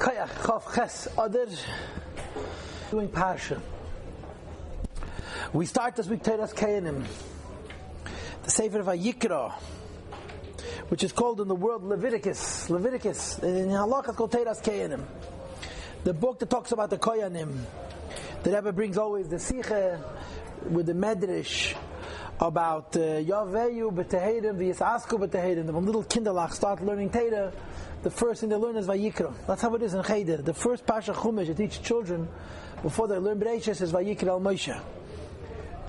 Kayach Chav Ches Adar doing Parsha. We start this week Teiras Keyanim, the Sefer of Vayikra, which is called in the world Leviticus. In Halakha it's called Teiras Keyanim, the book that talks about the Koyanim. The Rebbe brings always the Sicha with the Medrash about Yaveyu b'Teherim v'Yisasku b'Teherim. When little kinderlach start learning Torah, the first thing they learn is Vayikra. That's how it is in Cheder. The first Parsha Chumash to teach children before they learn Bereishis is Vayikra al Moshe.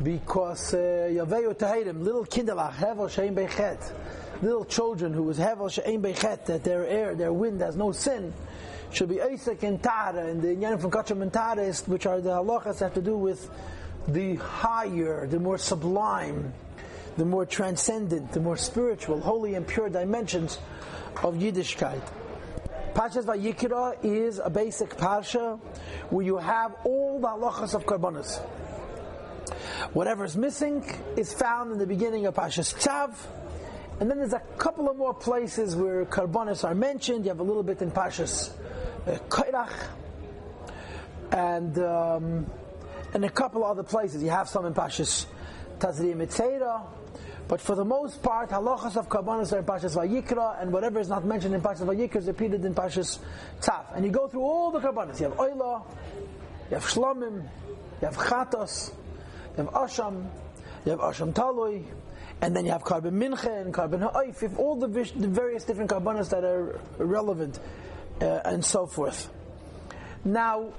Because Yaveyu Teherim, little kinderlach, Hevel she'ein beichet, little children who is Hevel she'ein beichet, that their air, their wind has no sin, should be Isaac and Tara, and the Inyanim from Kacham and Tara, which are the halachas have to do with the higher, the more sublime, the more transcendent, the more spiritual, holy and pure dimensions of Yiddishkeit. Parshas Vayikra is a basic parsha where you have all the halachas of karbonos. Whatever is missing is found in the beginning of Parshas Tzav, and then there's a couple of more places where karbonos are mentioned. You have a little bit in Parshas Kairach, and a couple other places. You have some in Parshas Tazri Mitzera, but for the most part, halachas of karbonos are in Parshas Vayikra, and whatever is not mentioned in Parshas Vayikra is repeated in Parshas Tzav. And you go through all the karbonos. You have Oila, you have Shlomim, you have Chatos, you have Asham, you have Asham Taloi, and then you have Karban Mincha and Karban Ha'if, all the various different karbonos that are relevant, and so forth. Now,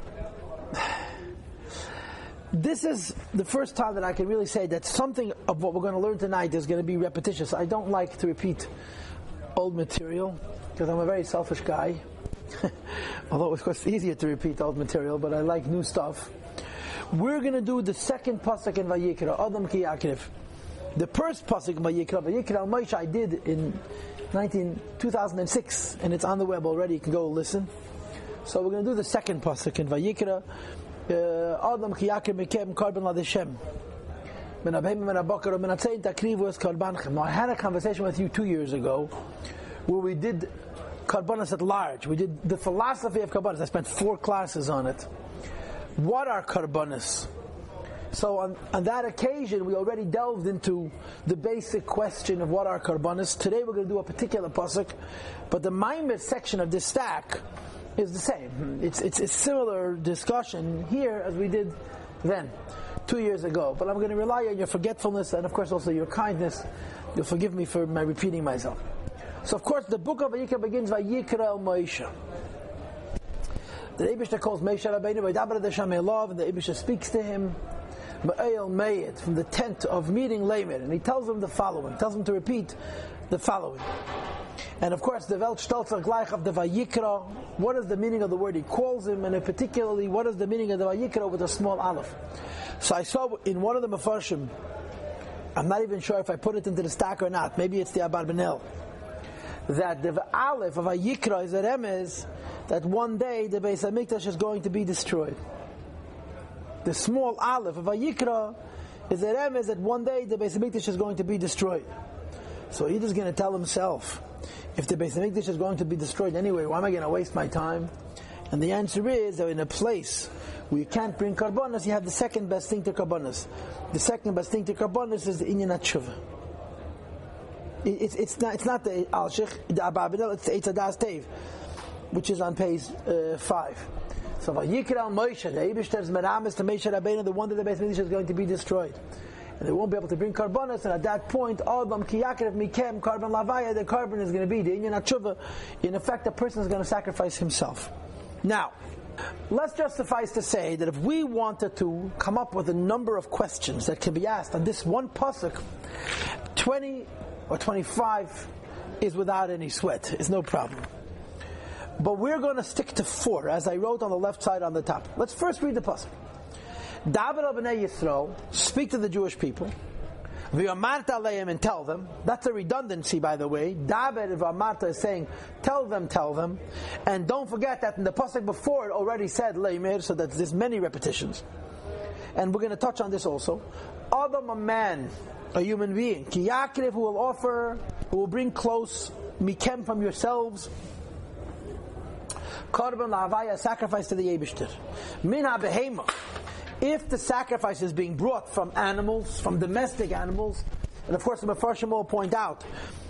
this is the first time that I can really say that something of what we're going to learn tonight is going to be repetitious. I don't like to repeat old material because I'm a very selfish guy. Although of course it's easier to repeat old material, but I like new stuff. We're going to do the second pasuk in Vayikra, Adam Ki Yakriv. The first pasuk in Vayikra al Moshe, I did in 2006, and it's on the web already. You can go listen. So we're going to do the second pasuk in Vayikra. Adam ki yakim mekem karban ladeshem. Now I had a conversation with you 2 years ago where we did karbanos at large. We did the philosophy of karbanos. I spent 4 classes on it. What are karbanos? So on that occasion we already delved into the basic question of what are karbanos. Today we're going to do a particular pasuk, but the Maimer section of this stack is the same. It's a similar discussion here as we did then, 2 years ago. But I'm going to rely on your forgetfulness and of course also your kindness. You'll forgive me for my repeating myself. So of course the book of Vayikra begins Vayikra el Moshe. The Eibishter calls Moshe Rabbeinu Vaydaber Adeshem Elav, and the Eibishter speaks to him Ma'el Meyed from the tent of meeting Lamed, and he tells him the following. Tells him to repeat the following. And of course, the Welt Stolzer Gleich of the Vayikra, what is the meaning of the word he calls him, and particularly, what is the meaning of the Vayikra with a small aleph? So I saw in one of the Mefarshim, I'm not even sure if I put it into the stack or not, maybe it's the Abarbanel, that the aleph of Vayikra is a remez that one day the Beis Hamikdash is going to be destroyed. The small aleph of Vayikra is a remez that one day the Beis Hamikdash is going to be destroyed. So he's just going to tell himself, if the Beis Hamikdash is going to be destroyed anyway, why am I going to waste my time? And the answer is that in a place where you can't bring karbonos, you have the second best thing to karbonos. The second best thing to karbonos is the inyan tshuva. It's not the al-shich, the ababinel, it's the eitzadas tev, which is on page 5. So Vayikra al Moshe, the Eibishter's meramis to Moshe Rabbeinu, the one that the Beis Hamikdash is going to be destroyed. And they won't be able to bring karbonos, and at that point, Adam ki yakrev mikem karban lavaya, the carbon is going to be the inyan tshuva. In effect, the person is going to sacrifice himself. Now, let's just suffice to say that if we wanted to come up with a number of questions that can be asked on this one pasuk, 20 or 25 is without any sweat. It's no problem. But we're going to stick to 4, as I wrote on the left side on the top. Let's first read the pasuk. Daber al bnei Yisrael, speak to the Jewish people. V'yamarta aleim, and tell them. That's a redundancy, by the way. Daber v'yamarta is saying, tell them. And don't forget that in the pasuk before it already said leimer, so that there's many repetitions. And we're going to touch on this also. Adam, a man, a human being. Ki yakrev, who will offer, who will bring close, mikem, from yourselves. Korban la'avaya, sacrifice to the Eibishter. Min ha'behema, if the sacrifice is being brought from animals, from domestic animals, and of course the Mefarshim will point out,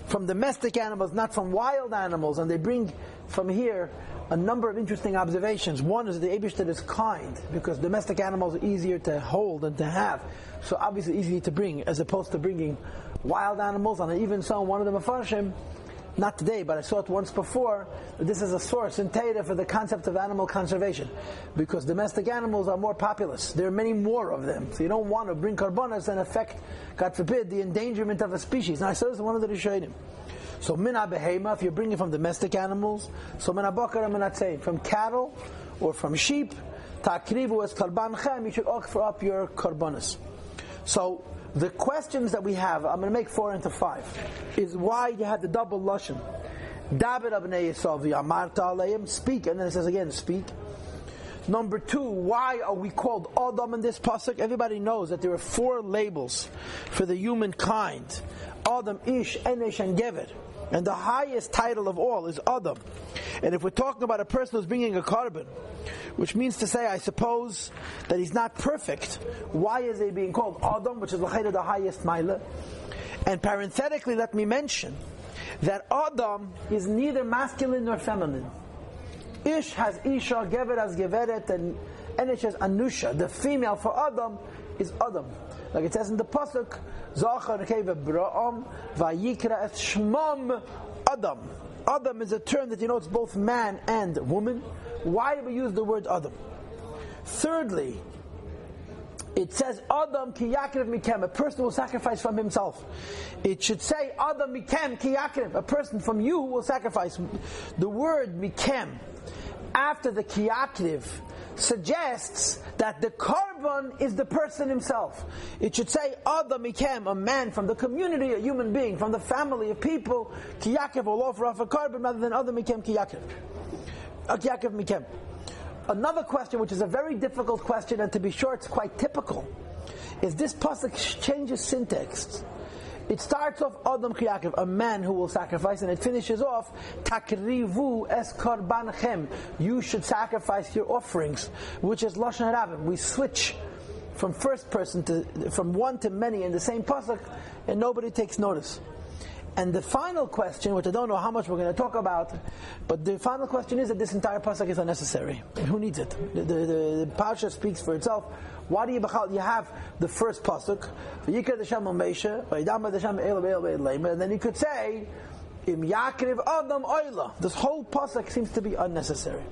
from domestic animals, not from wild animals, and they bring from here a number of interesting observations. One is the Eibishter is kind, because domestic animals are easier to hold and to have, so obviously easy to bring, as opposed to bringing wild animals. And even so, one of the Mefarshim, not today, but I saw it once before, that this is a source in Torah for the concept of animal conservation, because domestic animals are more populous. There are many more of them, so you don't want to bring karbonos and affect, God forbid, the endangerment of a species. And I saw this in one of the Rishonim. So min ha'behema, if you're bringing from domestic animals, so min ha'bakar and min ha'tzein, from cattle or from sheep, ta'krivu es karbanchem, you should offer up your karbonos. So the questions that we have, I'm going to make 4 into 5, is why you had the double lashon. David abnei Yisrael v'yamarta aleim, speak, and then it says again, speak. Number 2, why are we called Adam in this pasuk? Everybody knows that there are 4 labels for the humankind: Adam, Ish, Enesh, and Gever. And the highest title of all is Adam. And if we're talking about a person who's bringing a carbon, which means to say, I suppose, that he's not perfect, why is he being called Adam, which is the highest maila? And parenthetically, let me mention that Adam is neither masculine nor feminine. Ish has Isha, Gever has Geveret, and Enesh has Anusha. The female for Adam is Adam. Like it says in the pasuk, Zachar keva Bra'am vayikra et shmam Adam. Adam is a term that denotes both man and woman. Why do we use the word Adam? Thirdly, it says Adam ki yakrev mikem, a person will sacrifice from himself. It should say Adam mikem ki yakrev, a person from you will sacrifice. The word mikem after the ki yakrev suggests that the korban is the person himself. It should say Adam mikem, a man from the community, a human being from the family of people. Ki Yaakov will offer off a korban rather than Adam mikem ki Yaakov. Ki Yaakov mikem. Another question, which is a very difficult question, and to be sure it's quite typical, is this pasuk changes syntax. It starts off Adam ki Yaakov, a man who will sacrifice, and it finishes off Takrivu es korbanchem, you should sacrifice your offerings, which is Lashon Harabim. We switch from first person from one to many in the same pasuk, and nobody takes notice. And the final question, which I don't know how much we're going to talk about, but the final question is that this entire pasuk is unnecessary. Who needs it? The Parsha speaks for itself. Why do you have the first pasuk, and then you could say, Im Yakriv Adam Oila. This whole pasuk seems to be unnecessary.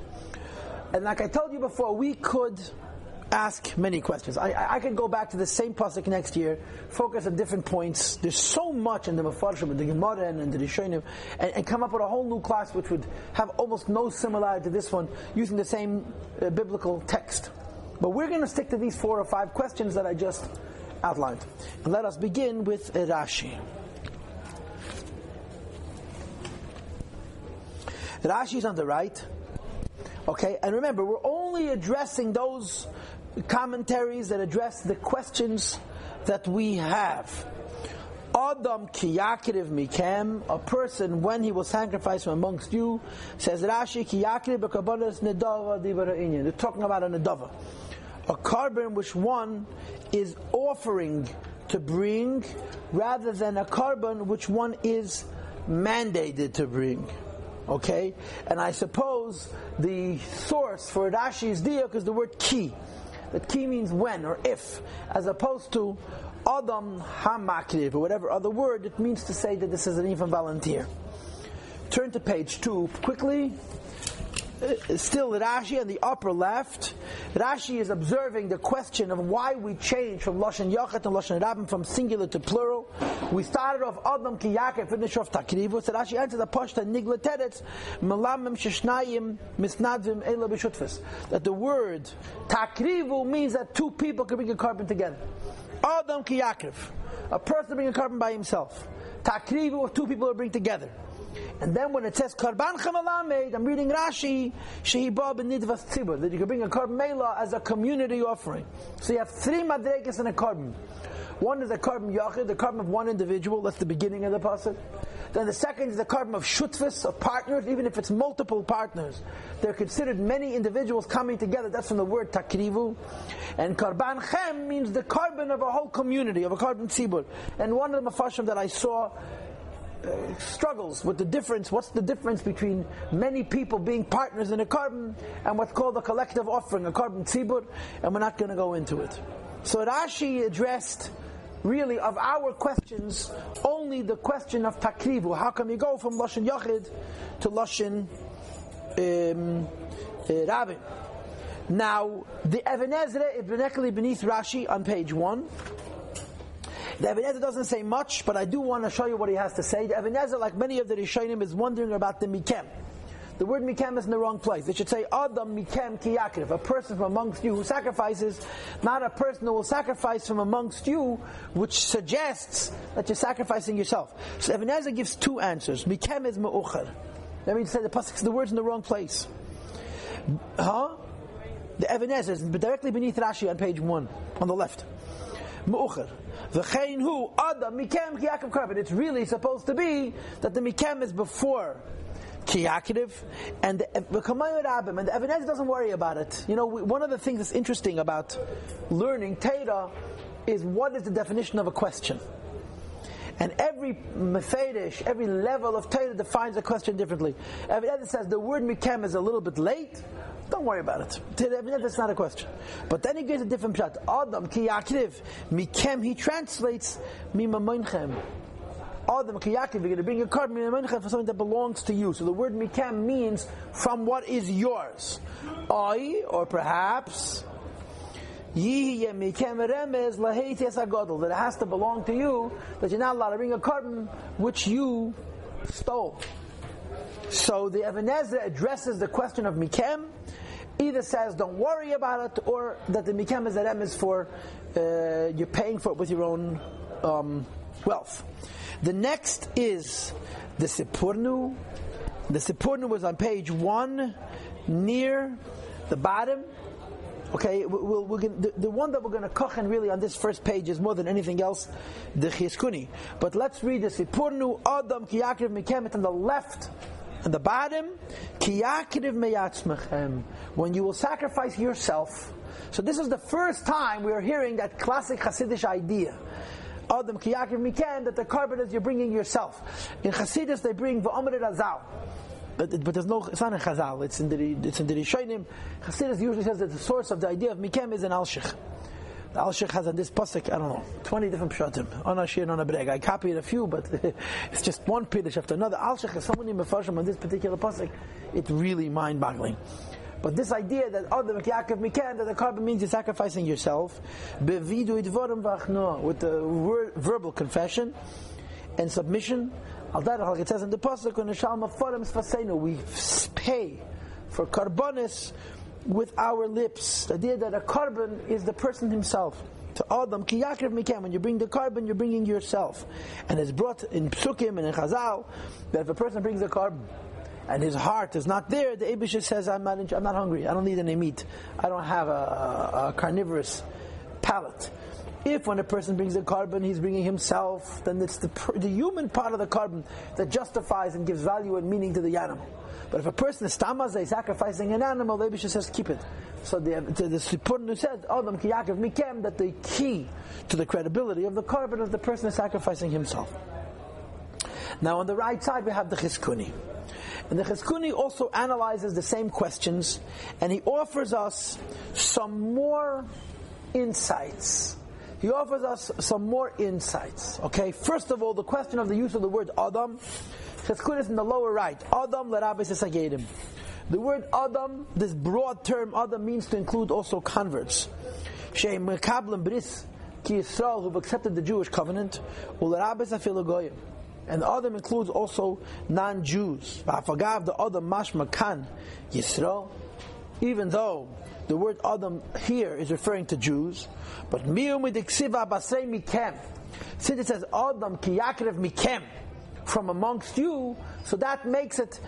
And like I told you before, we could ask many questions. I could go back to the same pasuk next year, focus on different points. There's so much in the Mefarshim, in the Gemara, and the Rishonim, and come up with a whole new class which would have almost no similarity to this one, using the same biblical text. But we're going to stick to these 4 or 5 questions that I just outlined. And let us begin with Rashi. Rashi is on the right. Okay, and remember, we're only addressing those commentaries that address the questions that we have. Adam ki yakriv mikem, a person when he will sacrifice from amongst you, says Rashi ki yakriv b'karbonos nedava dibara inyan. They're talking about a nedava, a carbon which one is offering to bring, rather than a carbon which one is mandated to bring. Okay, and I suppose the source for Rashi's diak is the word ki. That ki means when or if, as opposed to Adam hamakriv or whatever other word. It means to say that this is an even volunteer. Turn to page 2 quickly. Still Rashi on the upper left. Rashi is observing the question of why we change from Lashon Yachet and Lashon Rabim, from singular to plural. We started off Adam ki Yaakov, finished off Takrivu. So Rashi answers the Pashta Nigla Teretz Melamim Sheshnayim Misnadvim Ela B'Shutfis, that the word Takrivu means that 2 people can bring a carbon together. Adam ki Yaakov, a person bring a carbon by himself. Takrivu, or 2 people will bring together. And then when it says Karban Chamalamed, I'm reading Rashi, Shehiba b'nidvas tzibur, that you can bring a carbon mela as a community offering. So you have 3 madregas in a carbon. One is a carbon yachid, the carbon of one individual. That's the beginning of the pasuk. Then the second is the carbon of shutfus, of partners, even if it's multiple partners. They're considered many individuals coming together. That's from the word takrivu. And karban chem means the carbon of a whole community, of a carbon tzibur. And one of the mafashim that I saw struggles with the difference. What's the difference between many people being partners in a carbon and what's called a collective offering, a carbon tzibur? And we're not going to go into it. So Rashi addressed, really, of our questions, only the question of takrivu. How can we go from Lashon Yachid to Lashon Rabin? Now, the Even Ezra is directly beneath Rashi on page 1. The Even Ezra doesn't say much, but I do want to show you what he has to say. The Even Ezra, like many of the Rishonim, is wondering about the Mikem. The word Mikem is in the wrong place. It should say Adam Mikem Ki Yaakov, a person from amongst you who sacrifices, not a person who will sacrifice from amongst you, which suggests that you're sacrificing yourself. So Even Ezra gives two answers. Mikem is Me'ucher. That means to say the word's in the wrong place. The Even Ezra is directly beneath Rashi on page 1, on the left. Me'ucher. V'chein hu Adam Mikem Ki Yaakov Karban. It's really supposed to be that the Mikem is before Ki Yaakov, and the Even Ezra doesn't worry about it. You know, one of the things that's interesting about learning Torah is what is the definition of a question. And every mefedish, every level of Torah defines a question differently. Even Ezra says the word Mikem is a little bit late. Don't worry about it. That's not a question. But then he gives a different pshat. Adam Ki Yaakov Mikem, he translates Mimamonchem. Adam Ki Yaakov, you're going to bring a carbon for something that belongs to you. So the word Mikem means from what is yours. Or perhaps that it has to belong to you, that you're not allowed to bring a carbon which you stole. So the Even Ezra addresses the question of Mikem, either says don't worry about it, or that the Mikem is that is for you're paying for it with your own wealth. The next is the Sipurnu. The Sipurnu was on page 1, near the bottom. Okay, the one that we're going to kochen really on this first page is more than anything else, the Chizkuni. But let's read the Sipurnu, Adam Ki Yaakov Mikem. It's on the left, on the bottom. Ki Yaakov meyatzmechem. When you will sacrifice yourself. So this is the first time we are hearing that classic Chassidish idea. Adam Ki Yaakov Mikem, that the carbon is you're bringing yourself. In Chassidus they bring V'omer Razal. But there's no, it's not in Chazal, it's in the Rishonim. Chassidus usually says that the source of the idea of Mikem is in Alshich. The Alshich has on this pasuk, I don't know, 20 different pshatim. On a shir and on a breg. I copied a few, but it's just one piddush after another. Alshich has so many mefashim on this particular pasuk, it's really mind-boggling. But this idea that Adam Yaakov Mikem, that the carbon means you're sacrificing yourself, bevidu idvorim v'achnoah, with the verbal confession and submission. Like it says in the pasuk, we pay for karbonis with our lips. The idea that a carbon is the person himself. To Adam Ki Yaakov Mikem, when you bring the carbon, you're bringing yourself. And it's brought in Psukim and in Chazal that if a person brings the carbon and his heart is not there, the Eibusha says, I'm not hungry, I don't need any meat, I don't have a carnivorous palate. If when a person brings a carbon, he's bringing himself, then it's the human part of the carbon that justifies and gives value and meaning to the animal. But if a person is tamazeh, sacrificing an animal, the Eibusha says, keep it. So the Sipurnu said, Adam Ki Yaakov Mikem, that the key to the credibility of the carbon is the person is sacrificing himself. Now on the right side we have the Chizkuni. And the Chizkuni also analyzes the same questions, and he offers us some more insights. Okay, first of all, the question of the use of the word Adam. Chizkuni is in the lower right. Adam l'Rabbis esagedim. The word Adam, this broad term Adam, means to include also converts. She'em mekablim bris ki Yisrael, who've accepted the Jewish covenant. U'l'Rabbis afilu goyim. And Adam includes also non-Jews. V'afagav the Adam mashma kan Yisrael. Even though the word Adam here is referring to Jews, but since it says Adam Ki Yaakov Mikem, from amongst you, so that makes it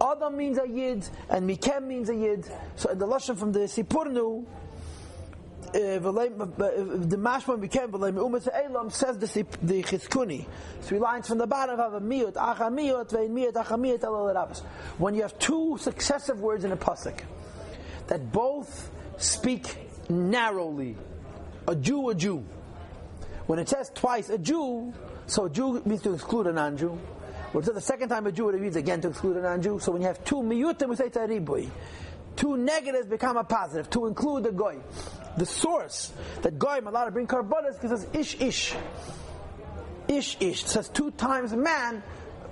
Adam means a Yid and Mikem means a Yid. So in the Lashon from the Sipurnu, the mashma became says the Chizkuni. 3 lines from the bottom have a miyut, acha miyut, vein miyut, acha miyut, el rabas. When you have 2 successive words in a pasuk that both speak narrowly, a Jew. When it says twice a Jew, so Jew means to exclude a non-Jew. When it says the second time a Jew, it means again to exclude a non-Jew. So when you have 2 miyutim, we say taribui. 2 negatives become a positive, to include the goy. The source that goyim allowed to bring karbanos because it says ish. It says 2 times man.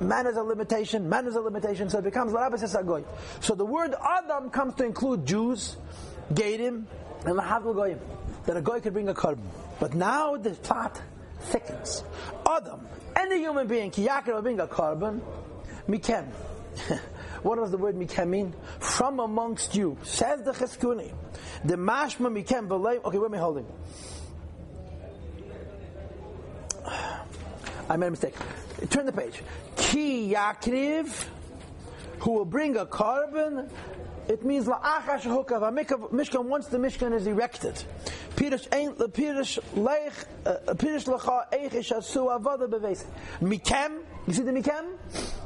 Man is a limitation, so it becomes larabas goy. So the word Adam comes to include Jews, Gedim, and Lahadl Goyim. That a goy could bring a karban. But now the plot thickens. Adam, any human being, ki yakir will bring a karban, mikem. What does the word mikem mean? From amongst you. Says the Chizkuni. The mashma mikem v'leim. Okay, where am I holding? I made a mistake. Turn the page. Ki yakriv, who will bring a karban. It means la'achash hukav. A mishkan, once the mishkan is erected. Mikem, you see the mikem?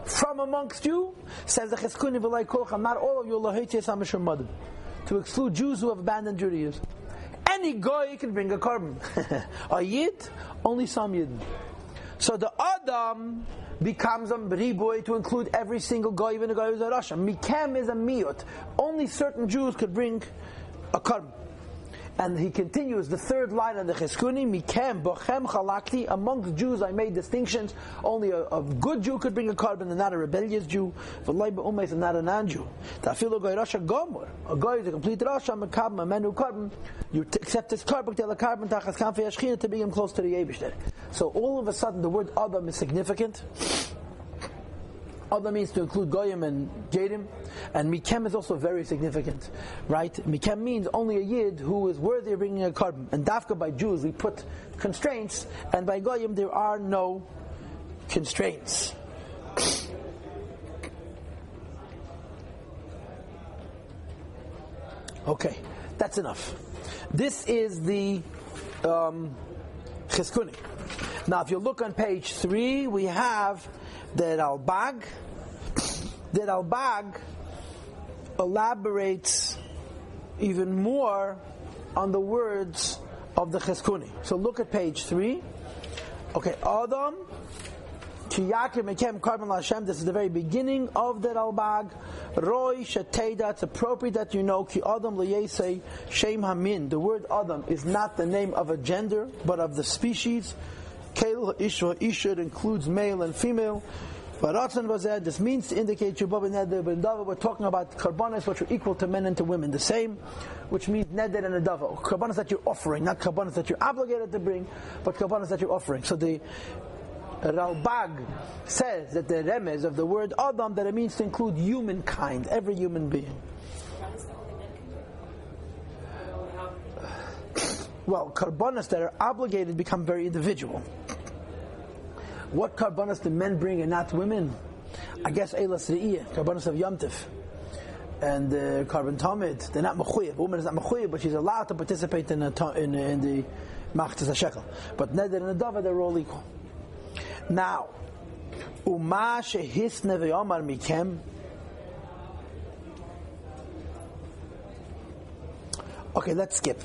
From amongst you, says the Chizkuni v'lei kolcham, not all of you laheitis hamishur madim, to exclude Jews who have abandoned Judaism. Any goy can bring a karban. A yid, only some yid. So the Adam becomes a riboy to include every single goy, even a goy who's a rasha. Mikem is a miyut. Only certain Jews could bring a karban. And he continues the 3rd line of the Chizkuni, Mikem bochem chalakti, amongst Jews I made distinctions. Only a good Jew could bring a karban and not a rebellious Jew. V'loi be'umeis and not a non-Jew. Ta'afilu goy rasha gomor. A goy is a complete rasha, mekabim, a menu karban. You accept this karban, tell a karban, tachas kanfei hashchina, to bring him close to the Yebishter. So all of a sudden the word Adam is significant. Adam means to include Goyim and Gedim, and Mikem is also very significant, right? Mikem means only a Yid who is worthy of bringing a karban. And Dafka by Jews we put constraints, and by Goyim there are no constraints. Okay, that's enough. This is the Chizkuni. Now if you look on page 3, we have the Ralbag. The Ralbag elaborates even more on the words of the Chizkuni. So look at page 3. Okay, Adam, Ki Yakir Mekem Karban LaHashem. This is the very beginning of the Ralbag. Roy Sheteda. It's appropriate that you know Ki Adam LeYesei Shem Hamin. The word Adam is not the name of a gender, but of the species. Kel Isha. It includes male and female. This means to indicate we're talking about karbanos which are equal to men and to women, the same, which means neder and adava. Karbanos that you're offering, not karbanos that you're obligated to bring, but karbanos that you're offering. So the Ralbag says that the remez of the word Adam, that it means to include humankind, every human being. Well, karbanos that are obligated become very individual. What karbanos do men bring and not women? I guess Eilas Re'iyah, karbanos of Yom Tif, and karban Tamid. They're not mechuyev. A woman is not mechuyev, but she's allowed to participate in the Machtas HaShekel. But Neder and Adava, they're all equal. Now, Uma shehisne ve'omar mikem. Okay, let's skip.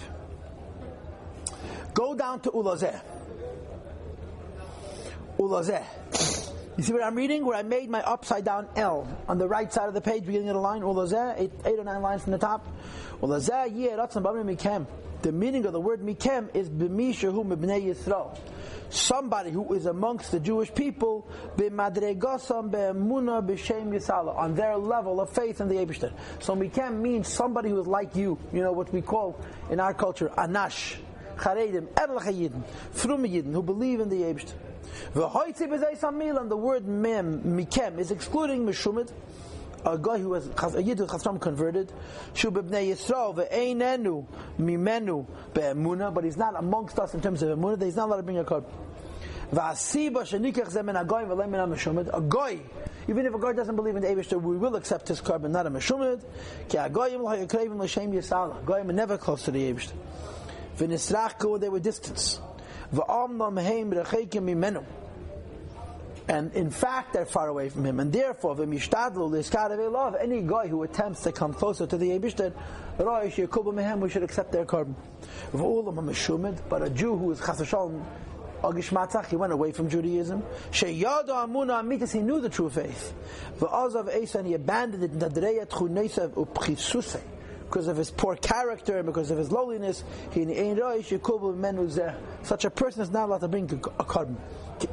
Go down to Ulazeh. Ulazeh. You see what I'm reading? Where I made my upside down L on the right side of the page, beginning of the line. Ulazeh, 8 or 9 lines from the top. Ulazeh yeh ratzon b'amrim mikem. The meaning of the word mikem is b'mi shehu mibnei Yisrael. Somebody who is amongst the Jewish people, b'madregosam be'emuna b'shem Yisala, on their level of faith in the Eibishter. So mikem means somebody who is like you. You know what we call in our culture anash, charedim, erlach yidin, frum yidin, who believe in the Eibishter. And the word mikem is excluding mishumid, a guy who was a yid who chasram converted, shu b'bnei Yisrael ve'einenu mimenu be'emuna, but he's not amongst us in terms of emuna. He's not allowed to bring a korban. V'asiba shenikach zeh min hagoyim v'lei min hamishumid. A guy, even if a guy doesn't believe in the Eibishter, we will accept his korban, not a mishumid. Ki hagoyim lo hayakrevim l'shem Yisala. Goyim are never close to the Eibishter. V'nisrachu, they were distant. V'amnam heim rechekim mimenu. And in fact, they're far away from him. And therefore, v'mishtadlu l'skarav elav, any guy who attempts to come closer to the Eibishter, roish yekubu mehem, we should accept their carbon. V'olam ha'meshumid, but a Jew who is chas v'shalom agishmatzach, he went away from Judaism. Sheyado amuna amitis, he knew the true faith. V'azav eisa, and he abandoned it. Nadreyat chunesav upchisusei, because of his poor character and because of his lowliness. Such a person is not allowed to bring a carbon. A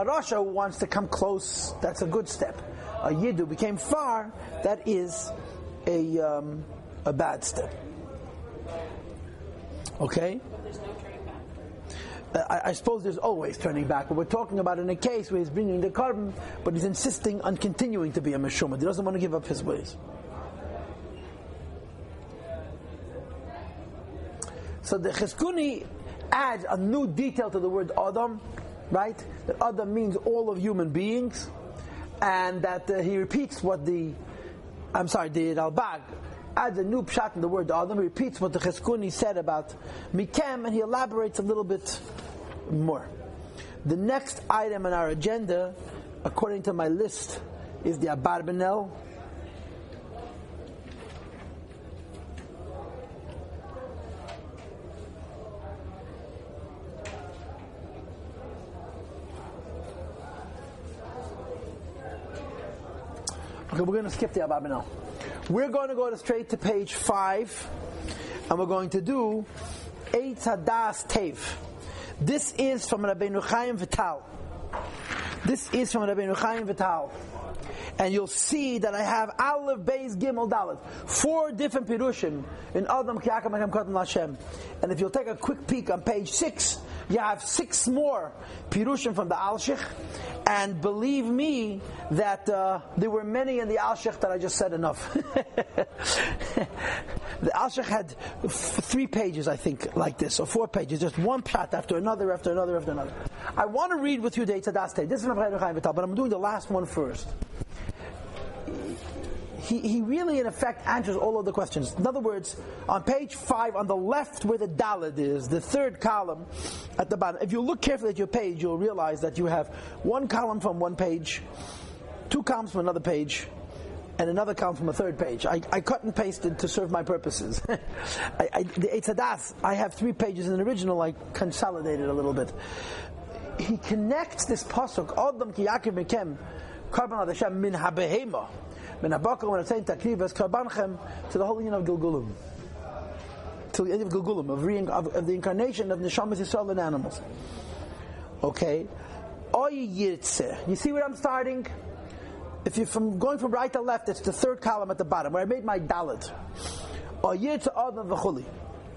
Rasha who wants to come close, that's a good step. A Yid who became far, that is a bad step. Okay? There's no turning back. I suppose there's always turning back, but we're talking about in a case where he's bringing the carbon, but he's insisting on continuing to be a Meshumah. He doesn't want to give up his ways. So the Chizkuni adds a new detail to the word Adam, right? That Adam means all of human beings, and that he repeats what the Ralbag adds a new pshat in the word Adam. He repeats what the Chizkuni said about Mikem, and he elaborates a little bit more. The next item on our agenda, according to my list, is the Abarbanel. Okay, we're going to skip the Abarbanel. We're going to go straight to page 5, and we're going to do Eitz Hadas Tev. This is from Rabbeinu Bechayey Vital. And you'll see that I have Aleph, Beis, Gimel, Dalet. 4 different pirushim in Adam Ki Yaakov Mekem Kotem Lashem. And if you'll take a quick peek on page 6, you have 6 more pirushim from the Alshich. And believe me that there were many in the Alshich that I just said enough. The Alshich had 3 pages, I think, like this, or 4 pages, just one pshat after another, after another, after another. I want to read with you the Eitz Hadas Tev. This is from Rabbeinu Bechayey Vital, but I'm doing the last one first. He really, in effect, answers all of the questions. In other words, on page 5, on the left where the Dalet is, the 3rd column at the bottom, if you look carefully at your page, you'll realize that you have 1 column from one page, 2 columns from another page, and another column from a 3rd page. I cut and pasted to serve my purposes. The Eitz Hadas, I have 3 pages in the original, I consolidated a little bit. He connects this pasuk, Adam Ki Yaakov Mekem Karban Hadeshen Min HaBehema, Min HaBakar, when it's saying Takrivas Karbanchem, to the whole union of Gilgulim, to the end of Gilgulim, of the incarnation of Neshamas Yisrael and animals. Okay, Oy Yirtzeh. You see where I'm starting? If you're going from right to left, it's the 3rd column at the bottom where I made my Dalet. Oy Yirtzeh Adam V'Chuli.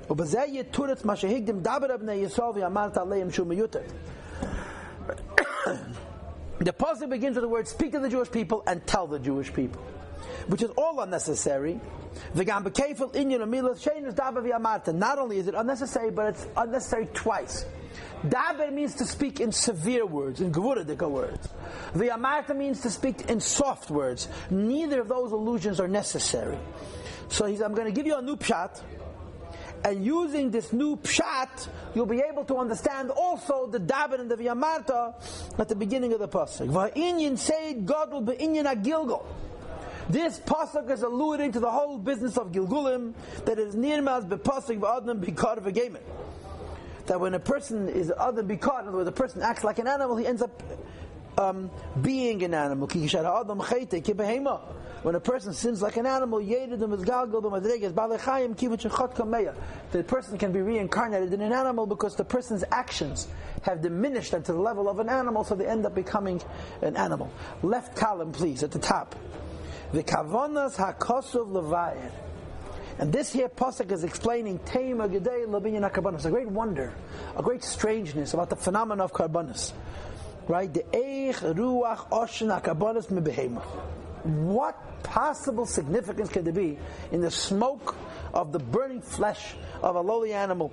Ubezeh Yituretz Mashahigdim Daber Abnei Yisrael V'Amart Aleim Shu Meyutet. The pasuk begins with the word "speak to the Jewish people" and "tell the Jewish people," which is all unnecessary. Not only is it unnecessary, but it's unnecessary twice. Daber means to speak in severe words, in gevurah words. V'yamarta means to speak in soft words. Neither of those allusions are necessary. So I'm going to give you a new pshat. And using this new pshat, you'll be able to understand also the daber and the v'yamarta at the beginning of the pasuk. Va'inyin seid gadol be'inyin ha'gilgul. This pasuk is alluding to the whole business of Gilgulim, that is nirmaz b'pasuk v'adam b'kar v'gemen. That when a person is adam b'kar, in other words, a person acts like an animal, he ends up being an animal. When a person sins like an animal, the person can be reincarnated in an animal because the person's actions have diminished them to the level of an animal, so they end up becoming an animal. Left column, please, at the top. And this here pasuk is explaining Teima Gedei Labinyan HaKarbanos, a great wonder, a great strangeness about the phenomena of Karbanos. Right? The Eich Ruach Oshen HaKarbanos Mebehema. What possible significance can there be in the smoke of the burning flesh of a lowly animal?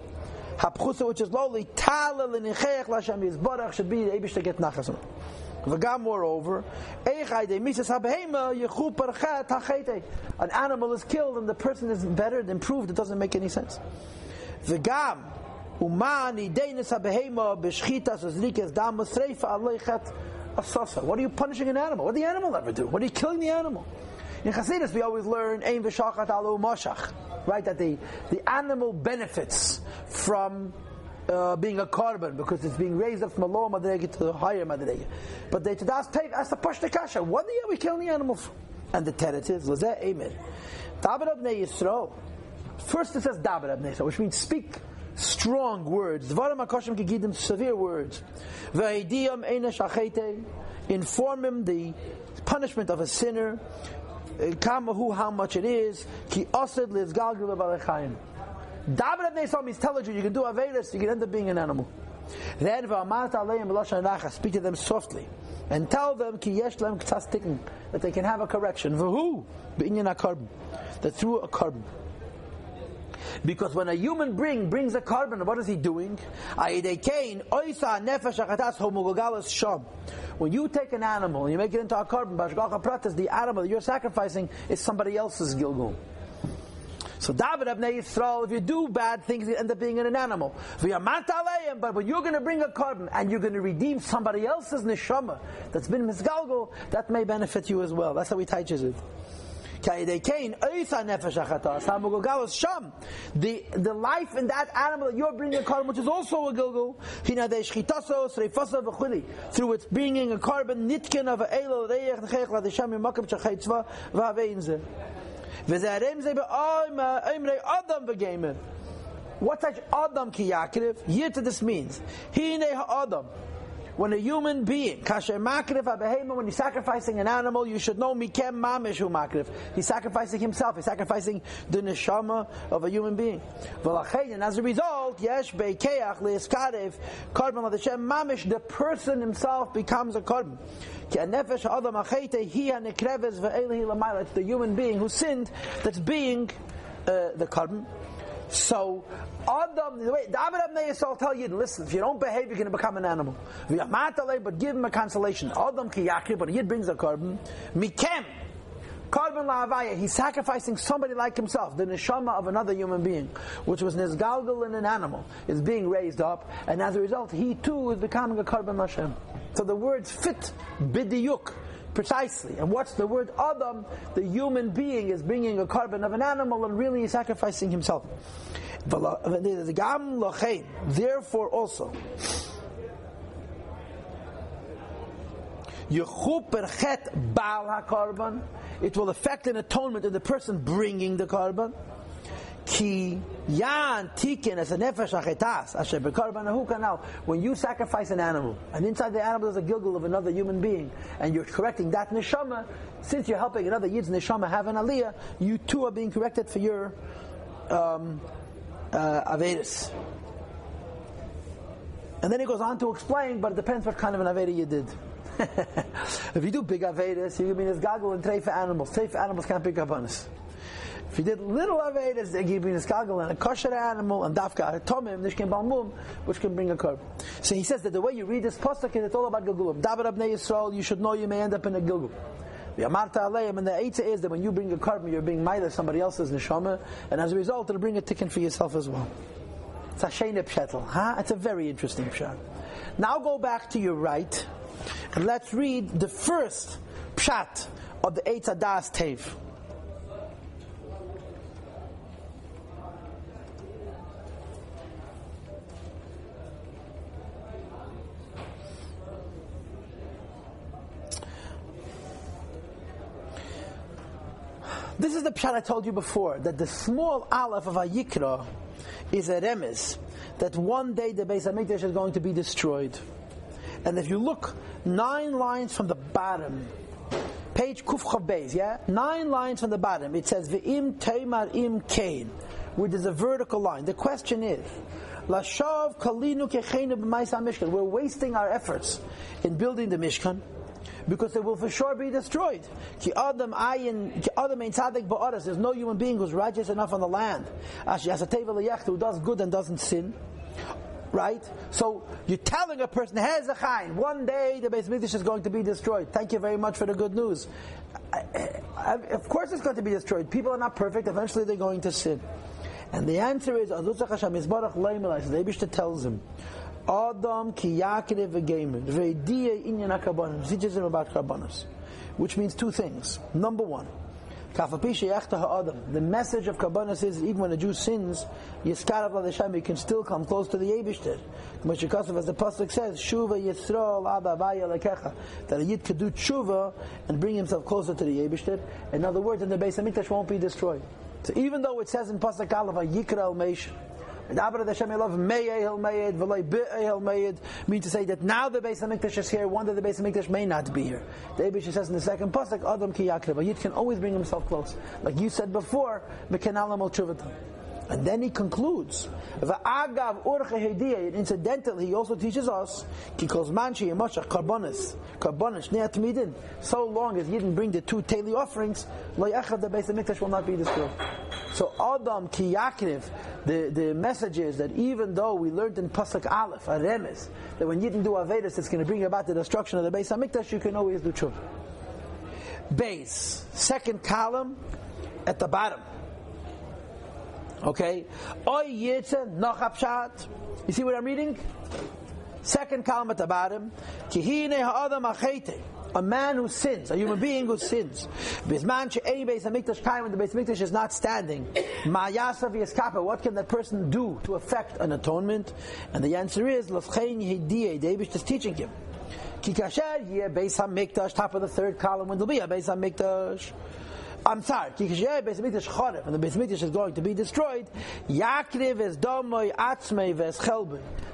Hapchusa, which is lowly, Tala l'nicheach l'Hashem Yisbarach, should be able to get nachas. Moreover, an animal is killed and the person is bettered, improved. It doesn't make any sense. What are you punishing an animal? What did the animal ever do? What are you killing the animal? In Chassidus, we always learn right, that the animal benefits from being a korban because it's being raised up from a lower madrega to the higher madrega. But the Tadas Tev has to push the kasha. What are we killing the animal for? And the teretz is Lazeh Eimer. Daber Abnei Yisrael. First it says Daber Abnei Yisrael, which means speak strong words. Dvarim HaKoshim Kegidim, severe words. Ve'idiyam Eina Shachete. Inform him the punishment of a sinner. Kamahu, how much it is. Ki Osed Lizgalgul Balechayim. Daber Abnei Yisrael means tell you can do Averis, you can end up being an animal. Then speak to them softly and tell them that they can have a correction. That through a carbon. Because when a human brings a carbon, what is he doing? When you take an animal and you make it into a carbon, the animal that you're sacrificing is somebody else's gilgul. So Daber Abnei Yisrael, if you do bad things, you end up being an animal. But when you're going to bring a carbon and you're going to redeem somebody else's neshama that's been misgalgal, that may benefit you as well. That's how he teaches it. The life in that animal that you're bringing a carbon, which is also a gilgul, through its bringing a carbon, nitkin of a elo reich nechech ladisham yimakim chacheitzva v'aveinze. What such Adam ki Yaakov? Here to this means Hine Adam. When a human being, when you're sacrificing an animal, you should know Mikem Mameshu Makriv. He's sacrificing himself. He's sacrificing the neshama of a human being. And as a result, Yesh Beikeach Leiskarev Korban Ladashem Mamish. The person himself becomes a korban. It's the human being who sinned that's being the korban. So Adam, the way Daber Abnei Yisrael tell you, listen, if you don't behave, you're going to become an animal. But give him a consolation. Adam ki Yaakov, but he brings a korban. Mikem korban la'avaya. He's sacrificing somebody like himself, the neshama of another human being, which was nizgalgal in an animal, is being raised up, and as a result, he too is becoming a korban Hashem. So the words fit bidiyuk, precisely. And what's the word Adam? The human being is bringing a carbon of an animal and really is sacrificing himself. Therefore also, it will affect an atonement in the person bringing the carbon. Ki yan tikin as a nefesh achetas asher bekarban now. When you sacrifice an animal, and inside the animal is a gilgul of another human being, and you're correcting that neshama, since you're helping another yid's neshama have an aliyah, you too are being corrected for your averis. And then he goes on to explain, but it depends what kind of an avera you did. If you do big averis, you mean it's gagul and treifa animals. Treifa animals can't pick up on us. If you did little avedas, they give you a skagel and a kosher animal and dafka a tomim, nishkin balmum, which can bring a curb. So he says that the way you read this pasuk is it's all about gilgulim. Daber Abnei Yisrael, you should know you may end up in a gilgul. The amarta aleim, and the eitzah is that when you bring a carbon, you're being made somebody else's neshama, and as a result, it'll bring a tikkun for yourself as well. It's a sheine pshetel, huh? It's a very interesting pshat. Now go back to your right, and let's read the first pshat of the eitzah das tev. This is the pshat I told you before, that the small aleph of Vayikra is a remez, that one day the Beis Hamikdash is going to be destroyed. And if you look 9 lines from the bottom, page Kuf Chav Beis, 9 lines from the bottom, it says V'im Teimar Im Kain, where there's a vertical line. The question is, Lashav Kalinu Kechenu B'Mais HaMishkan, we're wasting our efforts in building the Mishkan, because it will for sure be destroyed. There's no human being who's righteous enough on the land, who does good and doesn't sin. Right? So you're telling a person, here's a chayin, one day the Beis Hamikdash is going to be destroyed. Thank you very much for the good news. Of course it's going to be destroyed. People are not perfect. Eventually they're going to sin. And the answer is, the Eibishter tells him, Adam ki yaakrev v'geimer v'idiyeh inyan ha'karbanos. He teaches him about karbanos, which means two things. Number one, the message of karbanos is even when a Jew sins, he can still come close to the Eibishter. As the pasuk says, Shuva Yisrael Abba Vaya Lekecha, that a Yid could do tshuva and bring himself closer to the Eibishter. In other words, and the Beis Hamikdash won't be destroyed. So even though it says in pasuk Aleph, Yikra El Meish, mean to say that now the Beis Hamikdash is here, one day the Beis Hamikdash may not be here. The Eibishter says in the second pasuk, Adam ki yakrev, a Yid can always bring himself close. Like you said before, and then he concludes, incidentally, he also teaches us, so long as you didn't bring the two daily offerings, the Beis Hamikdash will not be destroyed. So Adam ki yakrev, the message is that even though we learned in Pasuk Aleph, a remes, that when you didn't do Avedis, it's going to bring about the destruction of the Beis Hamikdash, you can always do tshuva. Beis, second column, at the bottom. Okay? You see what I'm reading? Second column at the bottom. A man who sins, a human being who sins. When the Beis Hamikdash is not standing, what can that person do to effect an atonement? And the answer is, the Eibishter is teaching him. Top of the third column, when there will be a Beis Hamikdash. I'm sorry, when the Beis Hamikdash is going to be destroyed,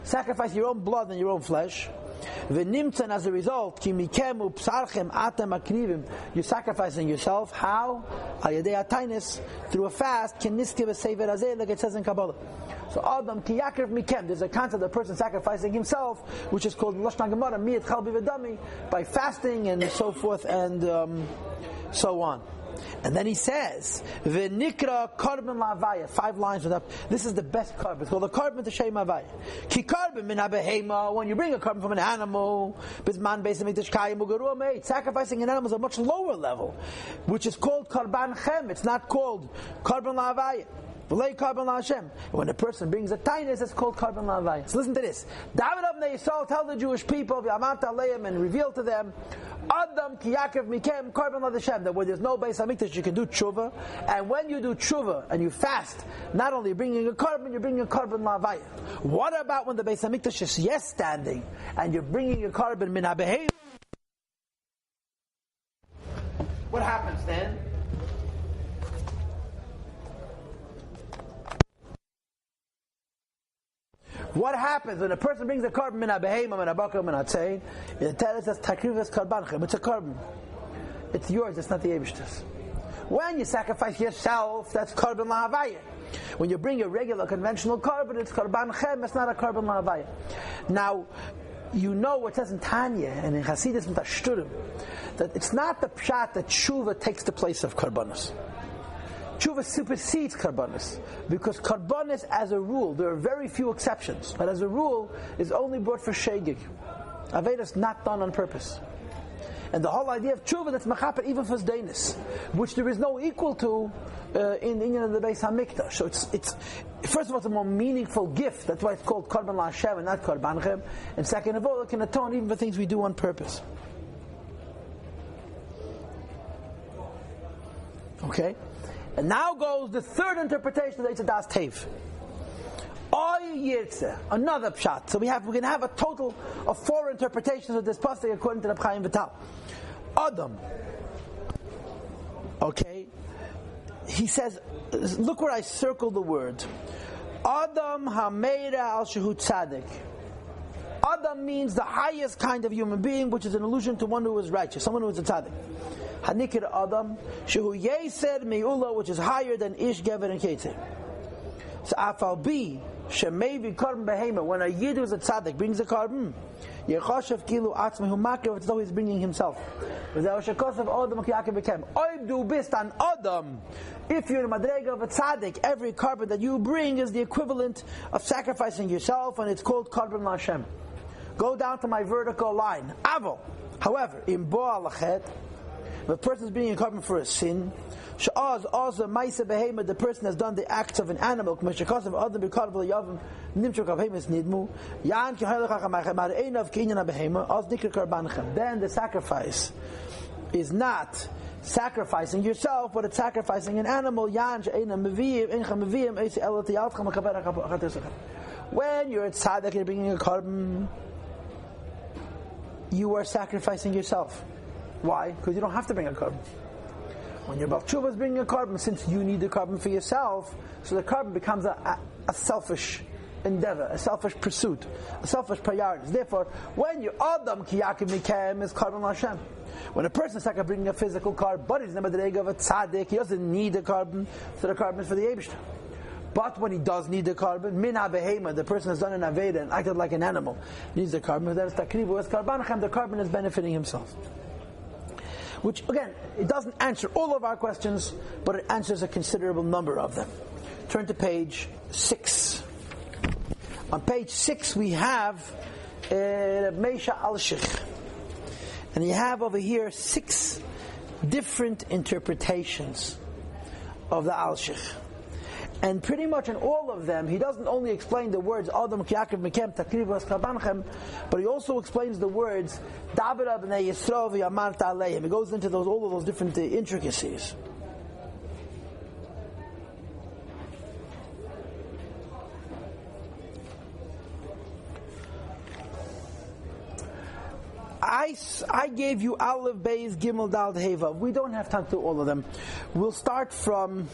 sacrifice your own blood and your own flesh. And as a result, you're sacrificing yourself. How? Through a fast, like it says in Kabbalah. So Adam ki yakrev mikem. There's a concept of a person sacrificing himself, which is called Lashon Gemara miyat chalbi v'dami, by fasting and so forth and so on. And then he says, "V'nikra karban la'avaya." 5 lines with that. This is the best carbon. It's called the carbon to shem avaya. Ki carbon min habehema. When you bring a carbon from an animal, bisman Beis Hamikdash kayim u'geruah made. Sacrificing an animal is a much lower level, which is called karban chem. It's not called karban la'avaya. When a person brings a tainus, it's called karban la'avaya. So listen to this. David of Yisrael tell the Jewish people, v'amata aleim, and reveal to them, Adam ki yakrev mikem karban la'Hashem, that where there's no Beis Hamikdash, you can do tshuva, and when you do tshuva and you fast, not only bringing a karban, you're bringing a karban la'avaya. What about when the Beis Hamikdash is standing, and you're bringing a karban min habehema? What happens then? What happens when a person brings a carbon min habehema, min habakar, min hatzain? It tells us takrivas karbanchem. It's a carbon. It's yours. It's not the Eibishter's. When you sacrifice yourself, that's carbon la'havaya. When you bring a regular conventional carbon, it's karbanchem. It's not a carbon la'havaya. Now, you know what it says in Tanya and in Chassidus and Tashturim, that it's not the pshat that tshuva takes the place of karbanos. Tshuva supersedes karbanis, because karbanis, as a rule, there are very few exceptions, but as a rule, is only brought for shegig. Aveda is not done on purpose. And the whole idea of tshuva, that's mechaper even for zdeinis, which there is no equal to in the Beis Hamikdash. So it's first of all, it's a more meaningful gift. That's why it's called karban la'Hashem and not karbanchem. And second of all, it can atone even for things we do on purpose. Okay? And now goes the third interpretation of the Eitzadas Tev. Another pshat. So we're going to have a total of 4 interpretations of this pasuk according to the Chaim Vital. Adam. Okay. He says, look where I circled the word. Adam hameira al shehu tzadik. Adam means the highest kind of human being, which is an allusion to one who is righteous, someone who is a tzaddik. Hanikir Adam, shehu yeser me'ula, which is higher than ish, gever, and ketzer. So afal b shemevi korban behema, when a yid who's a tzaddik brings a korban, yechashav kilu atzmahu makir, it's always bringing himself. If you're in a madrega of a tzaddik, every korban that you bring is the equivalent of sacrificing yourself, and it's called korban l'Hashem. Go down to my vertical line. Avol. However, in bo alachet, if a person is bringing a korban for a sin, the person has done the acts of an animal, then the sacrifice is not sacrificing yourself, but it's sacrificing an animal. When you're at tzaddik, you're bringing a korban, you are sacrificing yourself. Why? Because you don't have to bring a korban. When your Baal Tshuva is bringing a korban, since you need the korban for yourself, so the korban becomes a selfish endeavor, a selfish pursuit, a selfish priority. Therefore, when you Adam ki yakim mikem is korban l'Hashem. When a person is like bringing a physical korban, but he's never the leg of a tzaddik, he doesn't need a korban, so the korban is for the Eibishter. But when he does need the korban, min ha-behema, the person has done an aveda and acted like an animal, needs the korban, then it's takrivu as karbanchem, the korban is benefiting himself. Which, again, it doesn't answer all of our questions, but it answers a considerable number of them. Turn to page 6. On page 6 we have Meisha Al-Shich. And you have over here 6 different interpretations of the Al-Shich. And pretty much in all of them, he doesn't only explain the words Adam Kiyakiv Mekem Takriv Was Karbanchem, but he also explains the words Dabira B'nei Yisro V'Yamarta Aleihim. He goes into all of those different intricacies. I gave you Aleph, Beis, Gimel, Dal, Heva. We don't have time to do all of them. We'll start from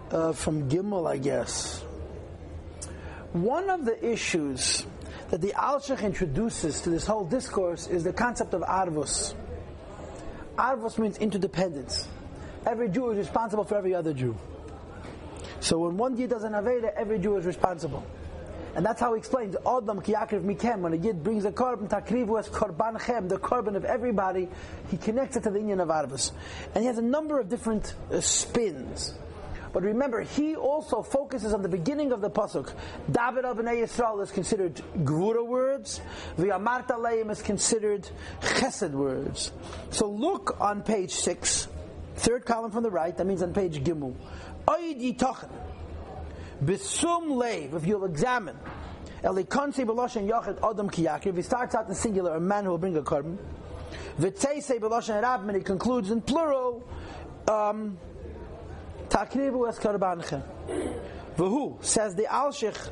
Gimel, I guess. One of the issues that the Al-Shich introduces to this whole discourse is the concept of Arvus. Arvus means interdependence. Every Jew is responsible for every other Jew. So when one Yid does an Aveda, every Jew is responsible. And that's how he explains Adam ki yakriv mikem. When a Yid brings a korban, takrivu as korbanchem, the korban of everybody, he connects it to the inyan of Arvus. And he has a number of different spins. But remember, he also focuses on the beginning of the pasuk. David B'nei Yisrael is considered Gvura words. V'Yamarta Aleihim is considered Chesed words. So look on page 6, third column from the right. That means on page Gimel. Oid Yitochen B'Sum Leiv. If you'll examine, Elikonsi B'Loshen Yochid Adam Ki Yakiv. He starts out in singular, a man who will bring a korban. V'Tzeisei B'Loshen Rab, and he concludes in plural. Takrivu es karbanchem. V'hu, says the Al-Shich,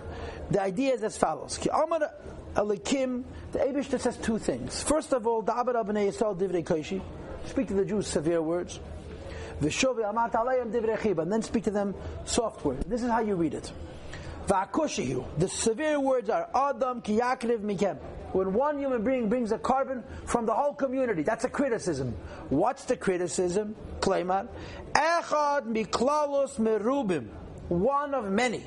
the idea is as follows. Ki Amar Elikim, the Eibishter says 2 things. First of all, Dabar B'nei Yisrael divrei koshi, speak to the Jews severe words. V'shuv v'amat alayim divrei chiba, and then speak to them soft words. This is how you read it. V'akoshihu, the severe words are Adam ki yakriv mikem. When one human being brings a korban from the whole community, that's a criticism. What's the criticism? Kleimar, echad miklalus merubim, one of many.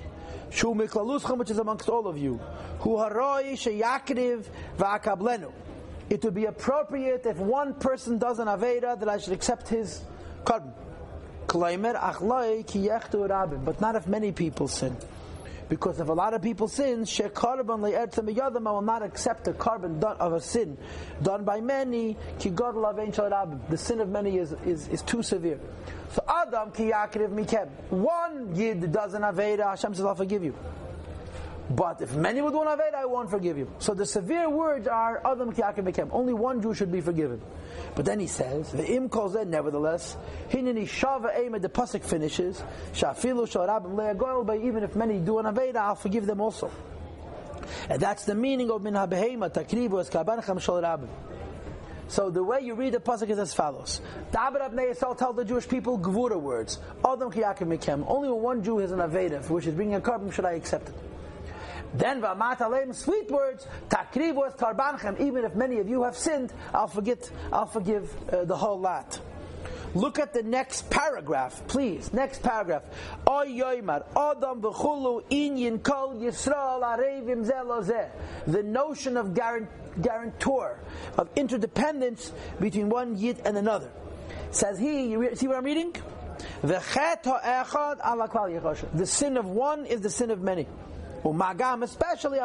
Shu miklaluschem, which is amongst all of you. Hu haroi sheyakriv va'akablenu. It would be appropriate if one person does an aveda that I should accept his korban. Kleimar, achloi ki yechtu rabim, but not if many people sin. Because if a lot of people sin, I will not accept a korban of a sin done by many. The sin of many is too severe. So Adam ki yakriv mikem. One Yid does an aveda, Hashem says, I'll forgive you. But if many would do an aveda, I won't forgive you. So the severe words are Adam ki yakriv mikem. Only one Jew should be forgiven. But then he says, "Ve'im kol zeh, nevertheless, hineni shava eimah." The pasuk finishes, "Shafilu shal rabim le'agoyel." But even if many do an aveda, I'll forgive them also. And that's the meaning of min ha-behema takrivu es karbanchem shal rabim. So the way you read the pasuk is as follows: David B'nei Yisrael tell the Jewish people gvura words. Adam ki yakim mikem. Only when one Jew has an aveda, for which is bringing a korban, should I accept it. Then v'amat aleim, sweet words, takrivu es karbanchem. Even if many of you have sinned, I'll forgive the whole lot. Look at the next paragraph, please. Next paragraph. Oy yoymar Adam v'chulu inyin kol Yisrael arevim ze lo ze. The notion of guarantor, of interdependence between one yid and another. Says he, see what I'm reading? The sin of one is the sin of many. Especially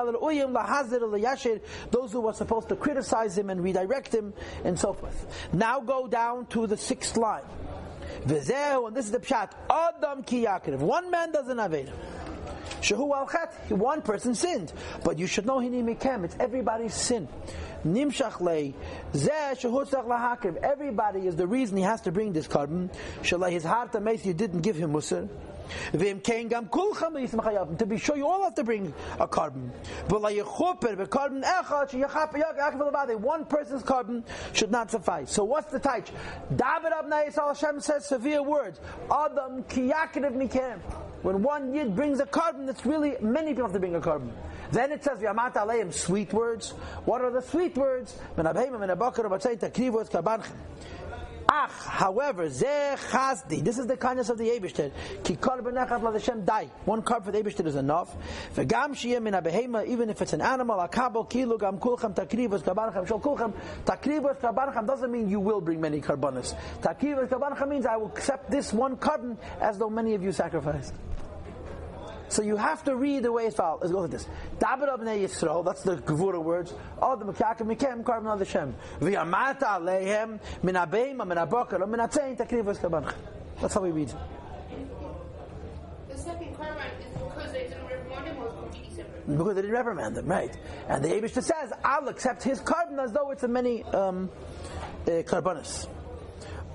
those who were supposed to criticize him and redirect him and so forth. Now go down to the 6th line. And this is the pshat. Adam ki Yaakov. One man doesn't have it. Shehu al chet. One person sinned, but you should know hini mikem. It's everybody's sin. Nimshach lei zeh shehu tzach lahakiv. Everybody is the reason he has to bring this carbon. Shalai his heart amazed you didn't give him musar. To be sure, you all have to bring a carbon. One person's carbon should not suffice. So what's the taich? David Abnei Yisrael Hashem says severe words. Adam ki Yaakov mikem. When one yid brings a carbon, it's really many people have to bring a carbon. Then it says V'yamat aleim, sweet words. What are the sweet words? However, this is the kindness of the Eibishter. One carb for the Eibishter is enough. Even if it's an animal, doesn't mean you will bring many karbanos. Means I will accept this one carbon as though many of you sacrificed. So you have to read the way it's followed. Let's go with this. David Abnei Yisrael, that's the Gevura words. All the Mekyakim Mikem, Karban Hashem. V'yamata aleihem, min abeima, min abokar, min atzein, takriv v'skabanch. That's how we read. The second Karban is because they didn't reprimand him, or completely separate? Because they didn't reprimand him, right. And the Eibishter says, I'll accept his carbon as though it's a many karbanos.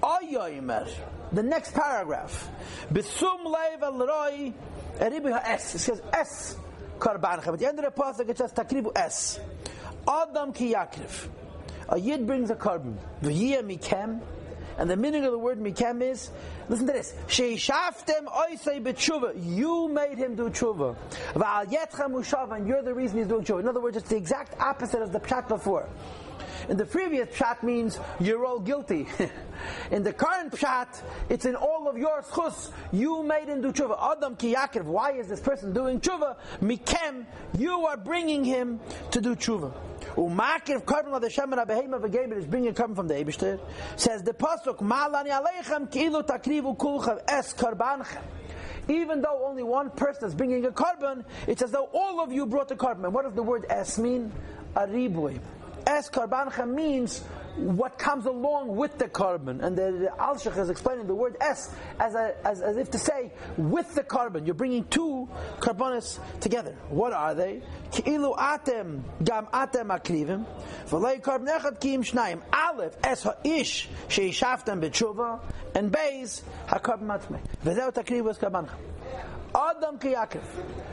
Oyoymer, the next paragraph. B'sum leiv al-roi, it says S karbanchem. At the end of the pasuk it says takrivu S. Adam ki Yaakov. A yid brings a carbon. V'yiyah mikem. And the meaning of the word mikem is, listen to this. Sheishaftem oisei b'tshuva. You made him do tshuva. V'al yetcha mushav. And you're the reason he's doing tshuva. In other words, it's the exact opposite of the pshat before. In the previous pshat means you're all guilty. In the current pshat, it's in all of your schus. You made him do tshuva. Adam ki Yaakov. Why is this person doing tshuva? Mikem. You are bringing him to do tshuva. Umakir carbon of the Shemin Abehema V'Geber is bringing a carbon from the Eibishter. Says the pasuk Malani Aleichem Ki'ilu Takrivu Kulchem Es Karbanchem. Even though only one person is bringing a carbon, it's as though all of you brought a carbon. And what does the word Es mean? A ribui. Es karbanchem means what comes along with the carbon, and the Al-Shech is explaining the word es as if to say with the carbon. You're bringing two karbonis together. What are they? Ki'ilu atem gam atem akrivim v'lei karbon echad ki'im shnayim. Aleph es ha'ish sheishaftem b'tshuva, and beis hakarbon matmei v'zeu takrivu es karbanchem. Adam ki Yaakov.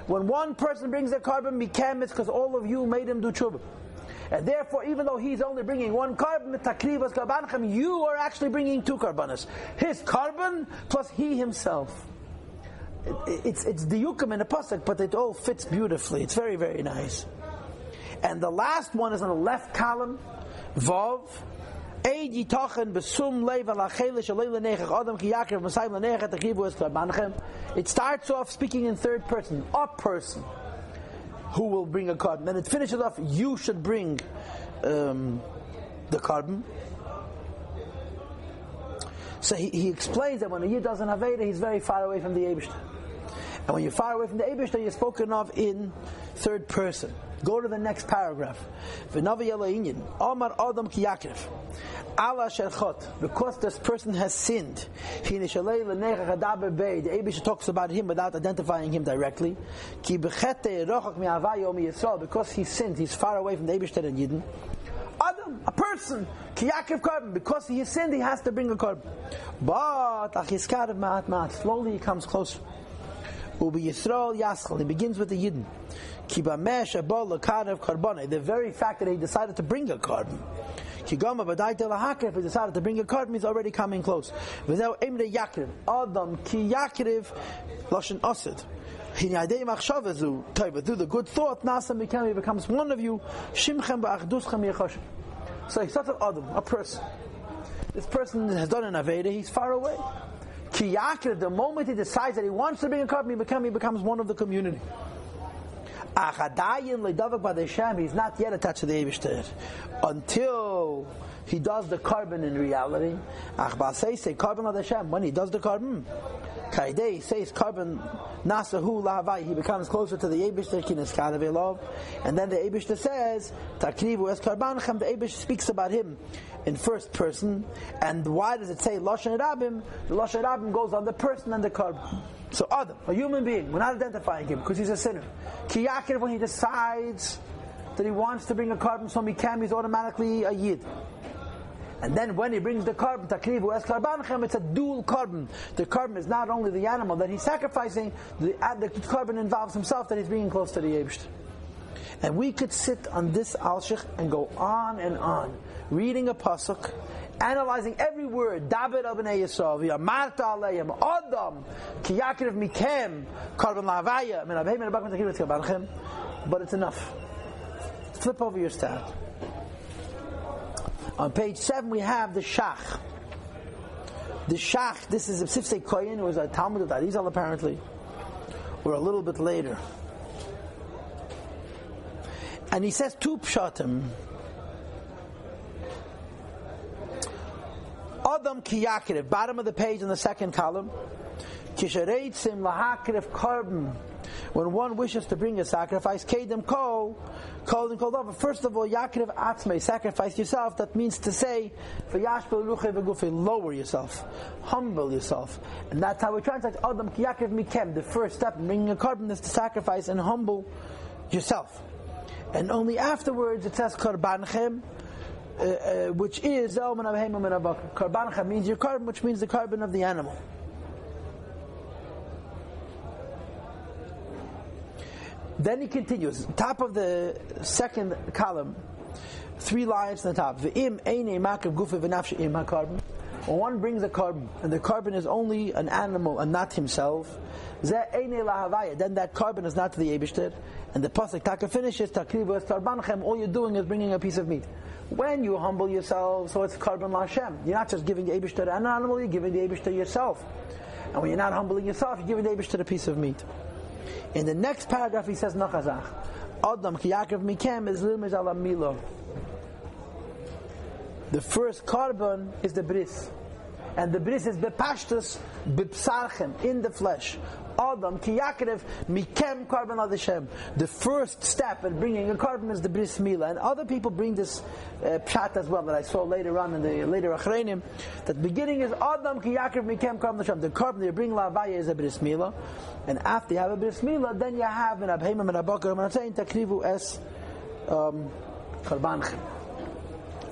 When one person brings a carbon, mikem, it's because all of you made him do tshuva. And therefore, even though he's only bringing one carbon, you are actually bringing two carbonas. His carbon plus he himself. It's the yukim in the pasuk, but it all fits beautifully. It's very, very nice. And the last one is on the left column, Vav. It starts off speaking in third person, a person who will bring a carbon. Then it finishes off, you should bring the carbon. So he explains that when a yid doesn't have Veda, he's very far away from the Eibishter. And when you're far away from the Eibishter, you're spoken of in third person. Go to the next paragraph. Because this person has sinned. The Eibishter talks about him without identifying him directly. Because he sinned, he's far away from the Eibishter and Yidden. Adam, a person, because he has sinned, he has to bring a carbon. But slowly he comes closer. He begins with the Yidden. The very fact that he decided to bring a carbon. If he decided to bring a carbon, he's already coming close. Adam ki Yaakov lashon asid. Through the good thought, he becomes one of you. So he starts with Adam, a person. this person has done an Aveda, he's far away. Ki Yaakov, the moment he decides that he wants to bring a carbon, he becomes one of the community. He's not yet attached to the Eibishter until he does the carbon in reality. When he does the carbon, Kaidei says carbon nasahu lahavai, he becomes closer to the Eibishter kineskadav elov, and then the Eibishter says takrivu es karbanchem. The Eibishter speaks about him in first person, and why does it say lashon rabim? The lashon rabim goes on the person and the carbon. So Adam, a human being, we're not identifying him because he's a sinner. Ki Yaakov, when he decides that he wants to bring a carbon, so he's automatically a yid. And then when he brings the carbon, takrivu es karbanchem, it's a dual carbon. The carbon is not only the animal that he's sacrificing, the carbon involves himself that he's bringing close to the Eibishter. And we could sit on this alshich and go on, reading a pasuk, analyzing every word. David abnei Yisrael, v'yamarta aleim, Adam, ki Yaakov mikem, carbon lahavaya, min abheim min abak min takrivu es karbanchem. But it's enough. Flip over your stat. On page 7 we have the Shach. The Shach, this is a Sifsei Koyin, who was a Talmud of Arizal apparently, or a little bit later. And he says two pshatim. Adam ki Yaakov, bottom of the page in the second column. Kishareitzim lahakrev carbon. When one wishes to bring a sacrifice, Kedem Kol, first of all, Yaakov Atzmei, sacrifice yourself. That means to say, lower yourself, humble yourself. And that's how we translate Adam Ki Yaakov Mikem. The first step in bringing a carbon is to sacrifice and humble yourself. And only afterwards it says Karbanchem, which is Karbanchem means your carbon, which means the carbon of the animal. Then he continues, top of the second column, 3 lines on the top. When one brings a carbon, and the carbon is only an animal and not himself, then that carbon is not to the Eibishter. And the pasuk taka finishes, all you're doing is bringing a piece of meat. When you humble yourself, so it's carbon l'Hashem. You're not just giving the Eibishter an animal, you're giving the Eibishter yourself. And when you're not humbling yourself, you're giving the Eibishter a piece of meat. In the next paragraph he says Nachazach, Adam ki Yaakov mikem is lilmez ala milo. The first carbon is the bris, and the bris is bepashtus bipsarchem, in the flesh. Adam ki Yaakov mikem carbon Hadeshen. The first step in bringing a carbon is the bris mila, and other people bring this pshat as well that I saw later on in the later achreinim. That beginning is Adam ki Yaakov mikem carbon Hadeshen. The carbon that you bring lavaya is a bris mila, and after you have a bris mila, then you have an abheim and abakar. I'm saying takrivu es karbanchem.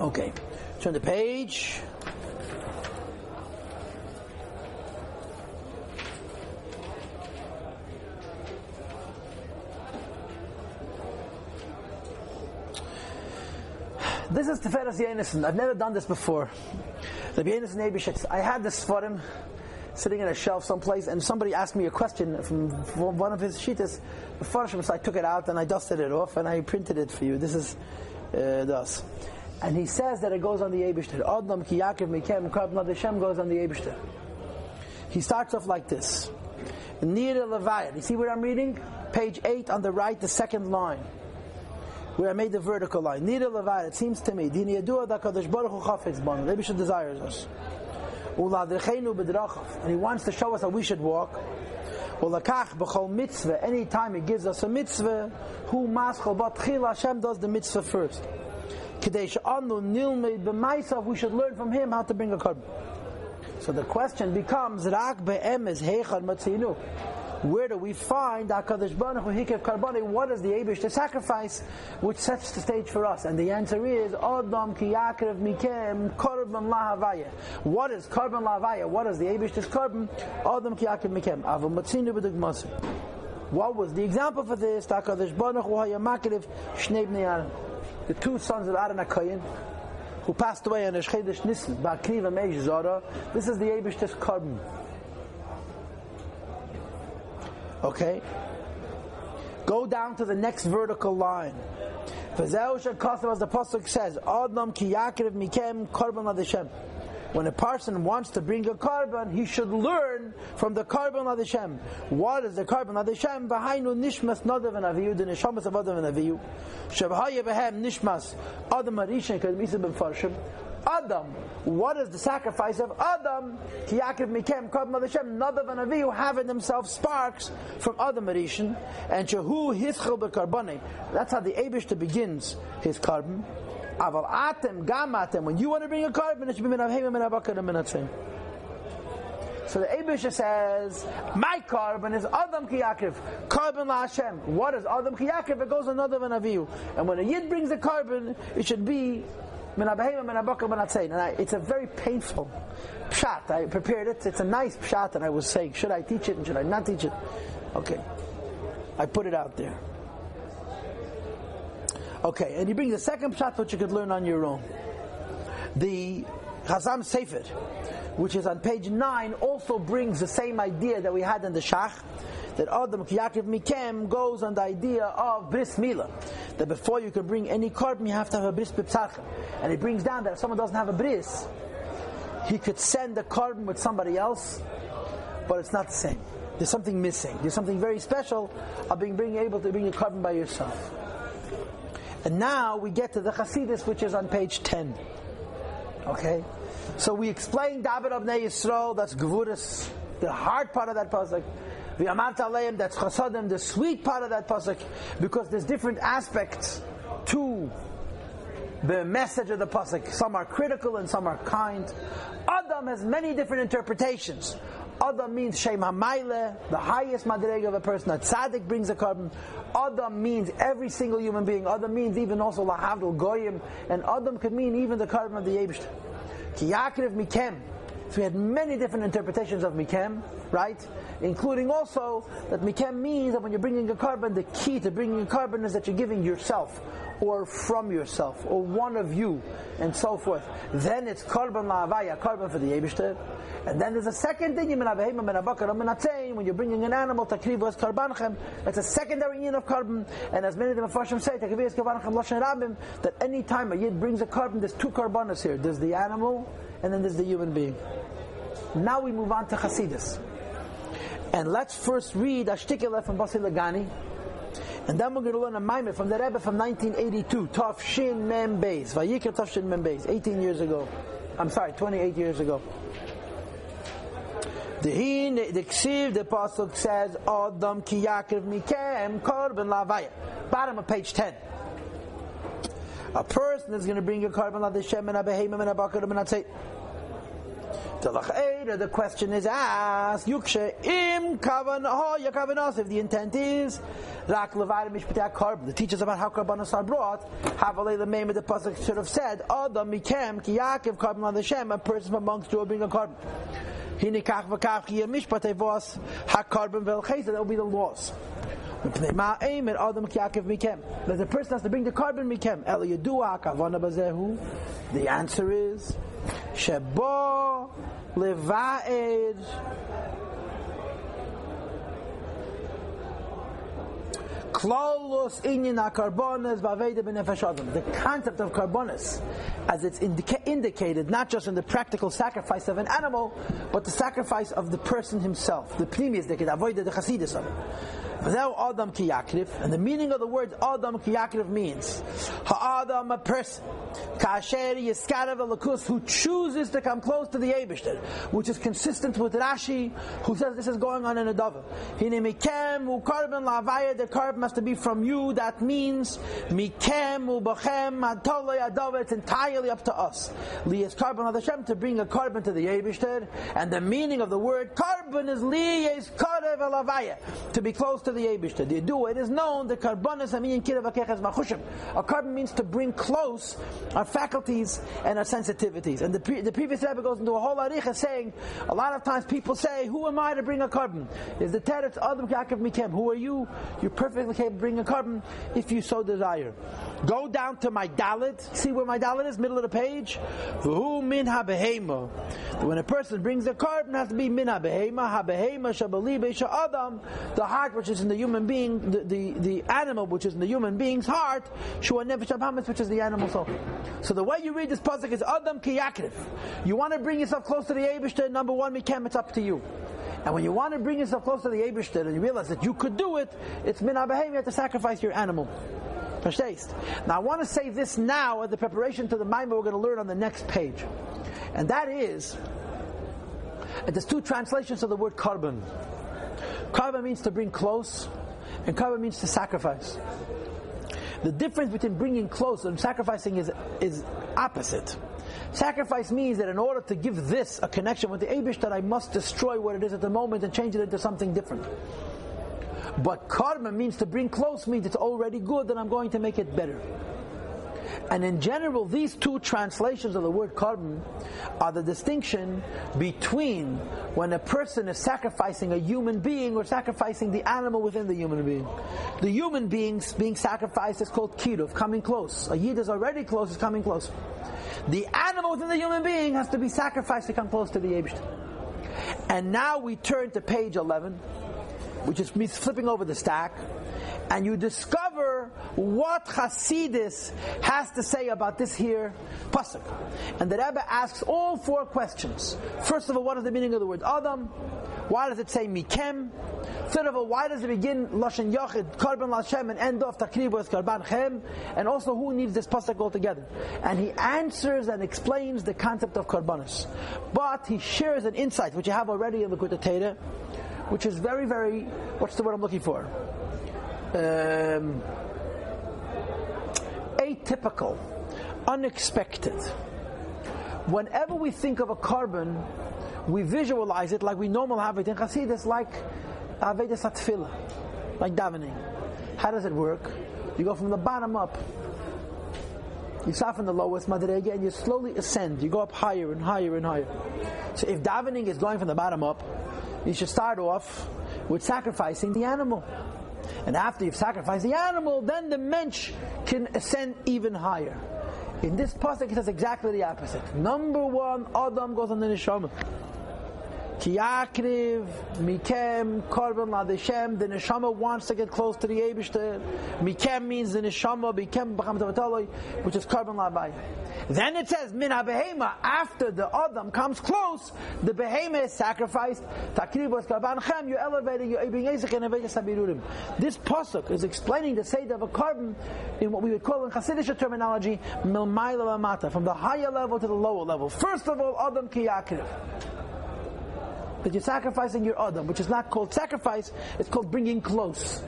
Okay, turn the page. This is Teferes Yenison. I've never done this before. The Yenison Eibishitz. I had this for him sitting in a shelf someplace, and somebody asked me a question from one of his shitas. So I took it out and I dusted it off and I printed it for you. This is thus. And he says that it goes on the Eibishter. Adam ki Yaakov mikem carbon Hadeshen goes on the Eibishter. He starts off like this. Nira Levayat. You see what I'm reading? Page 8 on the right, the second line, where I made the vertical line. Nira Levayat. It seems to me, Dini Yadua da Kadosh Baruch Hu Chafetz Banu. The Eibishter desires us. And he wants to show us how we should walk. Any time he gives us a mitzvah, Hashem does the mitzvah first. We should learn from him how to bring a carbon. So the question becomes, where do we find HaKadosh Baruch Hu Hikev Karbani? What is the Eibishter sacrifice which sets the stage for us? And the answer is Adam ki Yaakov mikem Karban lahavaya. What is Karban lahavaya? What is the Eibishter's carbon? Adam ki Yaakov mikem. Avu matzinu b'dugmasi. What was the example for this? HaKadosh Baruch Hu hayamakiv shnei bnei Aaron, the 2 sons of Aaron HaKohen, who passed away on Chodesh Nisan. Ba'akriv Meish Zara. This is the Eibishter's carbon. Okay, go down to the next vertical line. As the pasuk says, Adam ki Yaakov mikem carbon Hadeshen. when a person wants to bring a carbon, he should learn from the carbon of Hashem. What is the carbon of Hashem? V'hainu nishmas nadav and aviyu, the nishamas of Adam and aviyu. Shavhaya behem nishmas Adam arishan kadmisa b'farshim. Adam, what is the sacrifice of Adam? Ki Yaakov mikem carbon of Hashem, nadav and aviyu, having themselves sparks from Adam arishan, and shehu hischel b'karbonei. That's how the Eibishter begins his carbon. Aval atem gam atem. When you want to bring a carbon, it should be min avheim min abakar and min atzvim. So the Eibishter says, my carbon is Adam ki Yaakov, carbon la Hashem. What is Adam ki Yaakov? It goes on nadav and aviyu. And when a yid brings a carbon, it should be min avheim min abakar min atzvim. And it's a very painful pshat. I prepared it. It's a nice pshat, and I was saying, should I teach it and should I not teach it? Okay, I put it out there. Okay, and he brings the second pshat which you could learn on your own. The Chazam Sefer, which is on page 9, also brings the same idea that we had in the Shach, that Adam ki Yaakov mikem goes on the idea of bris milah, that before you can bring any carbon you have to have a bris b'psachim. And he brings down that if someone doesn't have a bris, he could send a carbon with somebody else, but it's not the same. There's something missing. There's something very special of being able to bring a carbon by yourself. And now we get to the Chassidus, which is on page 10. Okay? So we explained David Abnei Yisrael, that's Gvuras, the hard part of that pasuk. V'amart aleim, that's Chasadim, the sweet part of that pasuk, because there's different aspects to the message of the pasuk. Some are critical and some are kind. Adam has many different interpretations. Adam means Shem HaMaile, the highest madrega of a person. A tzaddik brings a carbon. Adam means every single human being. Adam means even also Lahavdul Goyim. And Adam could mean even the carbon of the Eibishter. Ki Yaakov mikem. So we had many different interpretations of mikem, right? Including also that mikem means that when you're bringing a carbon, the key to bringing a carbon is that you're giving yourself, or from yourself, or one of you, and so forth. Then it's carbon la'avaya, carbon for the Eibishter. And then there's a second thing, when you're bringing an animal, takrivu es karbanchem, that's a secondary union of carbon. And as many of the Mefarshim say, takrivu es karbanchem loshen rabim, that any time a yid brings a carbon, there's two karbanos here. There's the animal, and then there's the human being. Now we move on to Chassidus. And let's first read a shtikele from Basi Lagani, and then we're going to learn a maimer from the Rebbe from 1982, Tov Shin Mem Beis, Vayikra Tov Shin Mem Beis, 28 years ago. The Ksiv, the Pasuk says, Adam ki Yaakov mikem korban lavaya. Bottom of page 10. A person is going to bring a carbon la Hashem and a behemoth and a bakar and a tzeit. The question is asked, Yukshe im kavanah yakavanah, if the intent is rak levada mishpatei carbon, the teaches about how karbanos are brought. Havalei the name of the pasuk should have said, Adam mikem ki Yaakov carbon la Hashem, a person amongst you will bring a carbon. Hinikach v'kach yeh mishpatei vos hakarbon velchesa, that will be the laws. That the person has to bring the carbon mikem. El yedua hakavana bazehu. The answer is shebo levaed Klolos inyan ha-karbonas b'aveda b'nefesh adam. The concept of karbonas, as it's indicated not just in the practical sacrifice of an animal, but the sacrifice of the person himself. The pnimius, they could avoid the Chassidus of it. Adam ki Yaakov, and the meaning of the word Adam ki Yaakov means ha'adam, a person, kasher yiskarav alakus, who chooses to come close to the Eibishter, which is consistent with Rashi, who says this is going on in a dava. Hine mikem u'karban la'avaya, the carbon has to be from you. That means mikem u'bachem adolay adava. It's entirely up to us. Liyas carbon of Hashem, to bring a carbon to the Eibishter, and the meaning of the word carbon is liyas karev alavaya, to be close to the Eibishter. The do it is known the karbonas aminyan kirav akeches machushim. A carbon means to bring close our faculties and our sensitivities. And the previous Rebbe goes into a whole aricha saying, a lot of times people say, who am I to bring a carbon? Is the teretz Adam Yaakov mikem? Who are you? You're perfectly capable of bringing a carbon if you so desire. Go down to my dalet. See where my dalet is? Middle of the page. V'hu min ha-behema. When a person brings a carbon, it has to be min ha-behema. Ha-behema shabali beisha adam. The heart which is in the human being, the animal which is in the human being's heart, Shua Nefesh Abahamis, which is the animal soul. So the way you read this pasuk is Adam Ki Yakriv. You want to bring yourself close to the Eibishter, number one, Mikem, it's up to you. And when you want to bring yourself close to the Eibishter and you realize that you could do it, it's Min HaBehem, you have to sacrifice your animal. Now I want to say this now as the preparation to the Maimah we're going to learn on the next page. And that is, there's two translations of the word Karban. Karban means to bring close, and Karban means to sacrifice. The difference between bringing close and sacrificing is opposite. Sacrifice means that in order to give this a connection with the Eibush, that I must destroy what it is at the moment and change it into something different. But Karban means to bring close, means it's already good, and I'm going to make it better. And in general, these two translations of the word Karban are the distinction between when a person is sacrificing a human being or sacrificing the animal within the human being. The human beings being sacrificed is called Chinuch, coming close. A Yid is already close, is coming close. The animal within the human being has to be sacrificed to come close to the Eibush. And now we turn to page 11, which is me flipping over the stack, and you discover what Chassidus has to say about this here pasuk. And the Rebbe asks all four questions. First of all, what is the meaning of the word Adam? Why does it say Mikem? Third of all, why does it begin Lashon Yachid, Karban Lashem, and end off Takriv with Karban Chem? And also, who needs this pasuk altogether? And he answers and explains the concept of Karbanos. But he shares an insight, which you have already in the Likutei Torah, which is very, very, what's the word I'm looking for? Atypical, unexpected. Whenever we think of a Karban, we visualize it like we normally have it in Chassidus, like Avedas HaTfilah, like davening. How does it work? You go from the bottom up. You start from the lowest madrega and you slowly ascend. You go up higher and higher and higher. So if davening is going from the bottom up, you should start off with sacrificing the animal. And after you've sacrificed the animal, then the mensch can ascend even higher. In this pasuk, it says exactly the opposite. Number one, Adam goes on the neshama. Ki yakriv, mikem, karban ladeshem. The neshama wants to get close to the Eibishter. Mikem means the neshama, mikem b'cham tavatoloi, which is karban labai. Then it says, min ha-behema, after the Adam comes close, the behema is sacrificed. Takriv was karban chem, you're elevating, you're being ezek and avedas habirurim. This pasuk is explaining the seder of a karban in what we would call in Chassidish terminology, milmayla lamata, from the higher level to the lower level. First of all, Adam ki yakriv. That you're sacrificing your Adam, which is not called sacrifice, it's called bringing close.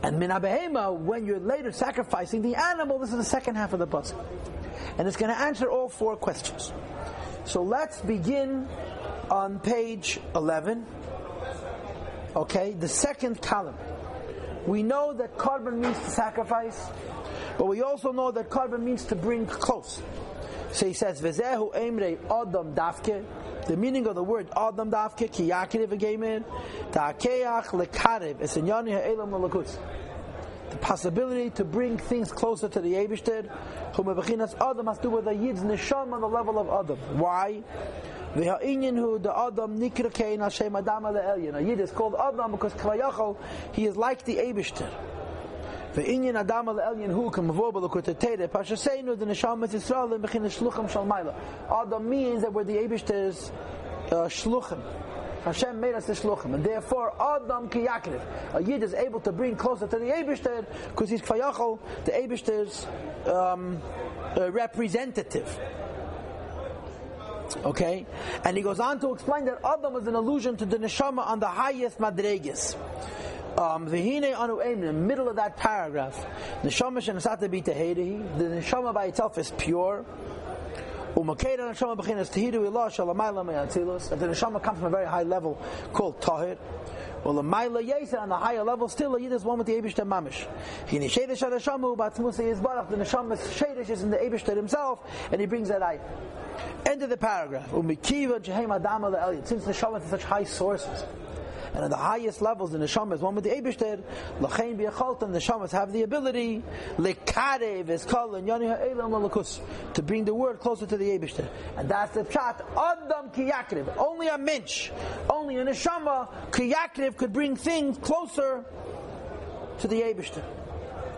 And min ha-behema, when you're later sacrificing the animal, this is the second half of the pasuk. And it's going to answer all four questions. So let's begin on page 11. Okay, the second column. We know that Karban means to sacrifice, but we also know that Karban means to bring close. So he says, V'zehu emrei Adam dafke. The meaning of the word Adam dafke, ki yakirev again, ta'akeach lekarev, esenyani ha'elam l'lakus. The possibility to bring things closer to the Eibishter, whom bechinas Adam has to do with the Yid's neshama on the level of Adam. Why? V'ha'inyan hu the Adam nikra kein Hashem Adam le'elyon. A Yid is called Adam because Kvayachol, he is like the Eibishter. V'inyan Adam le'elyon hu k'mavor b'lukutei Torah pashaseinu the neshama Yisrael bechinas shluchim shal mayla. Adam means that we're the Eibishter's shluchim. Hashem made us the shluchim, and therefore Adam ki yakriv. A Yid is able to bring closer to the Eibishter because he's Kvayachol, the Eibishter's representative. Okay, and he goes on to explain that Adam is an allusion to the neshama on the highest madregas. V'hinei anu in the middle of that paragraph, neshama shenasata b'teherehi. The neshama by itself is pure. If the neshama comes from a very high level called tahir, well, the Maila Yesa on the higher level still, a Yid is one with the Eibishter Mamish. The neshama Shadish is in the Eibishter himself, and he brings that out. End of the paragraph. Since the neshama has such high sources, And at the highest levels, the neshama is one with the Eibishter. L'chein b'yachaltam, the neshamas have the ability l'karev eskal l'nyani ha'elam l'lakus, to bring the word closer to the Eibishter. And that's the pshat. Adam ki yakriv. Only a minch, only a neshama ki yakriv could bring things closer to the Eibishter.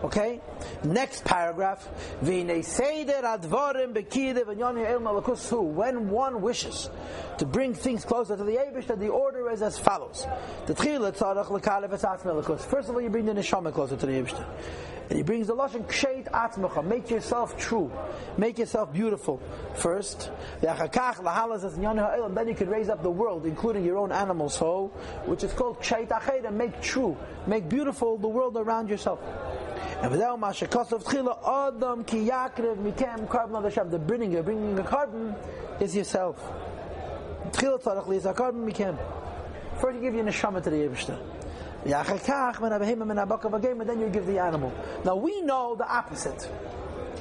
Okay? Next paragraph. When one wishes to bring things closer to the Eibishter, the order is as follows. First of all, you bring the neshama closer to the Eibishter. And he brings the lashon ksheit atzmacha, make yourself true, make yourself beautiful first. Then you can raise up the world, including your own animal soul, which is called ksheit acheder, make true, make beautiful the world around yourself. And the bringing a carbon is yourself. First you give your neshama to the Eibishter. And then you give the animal. Now we know the opposite.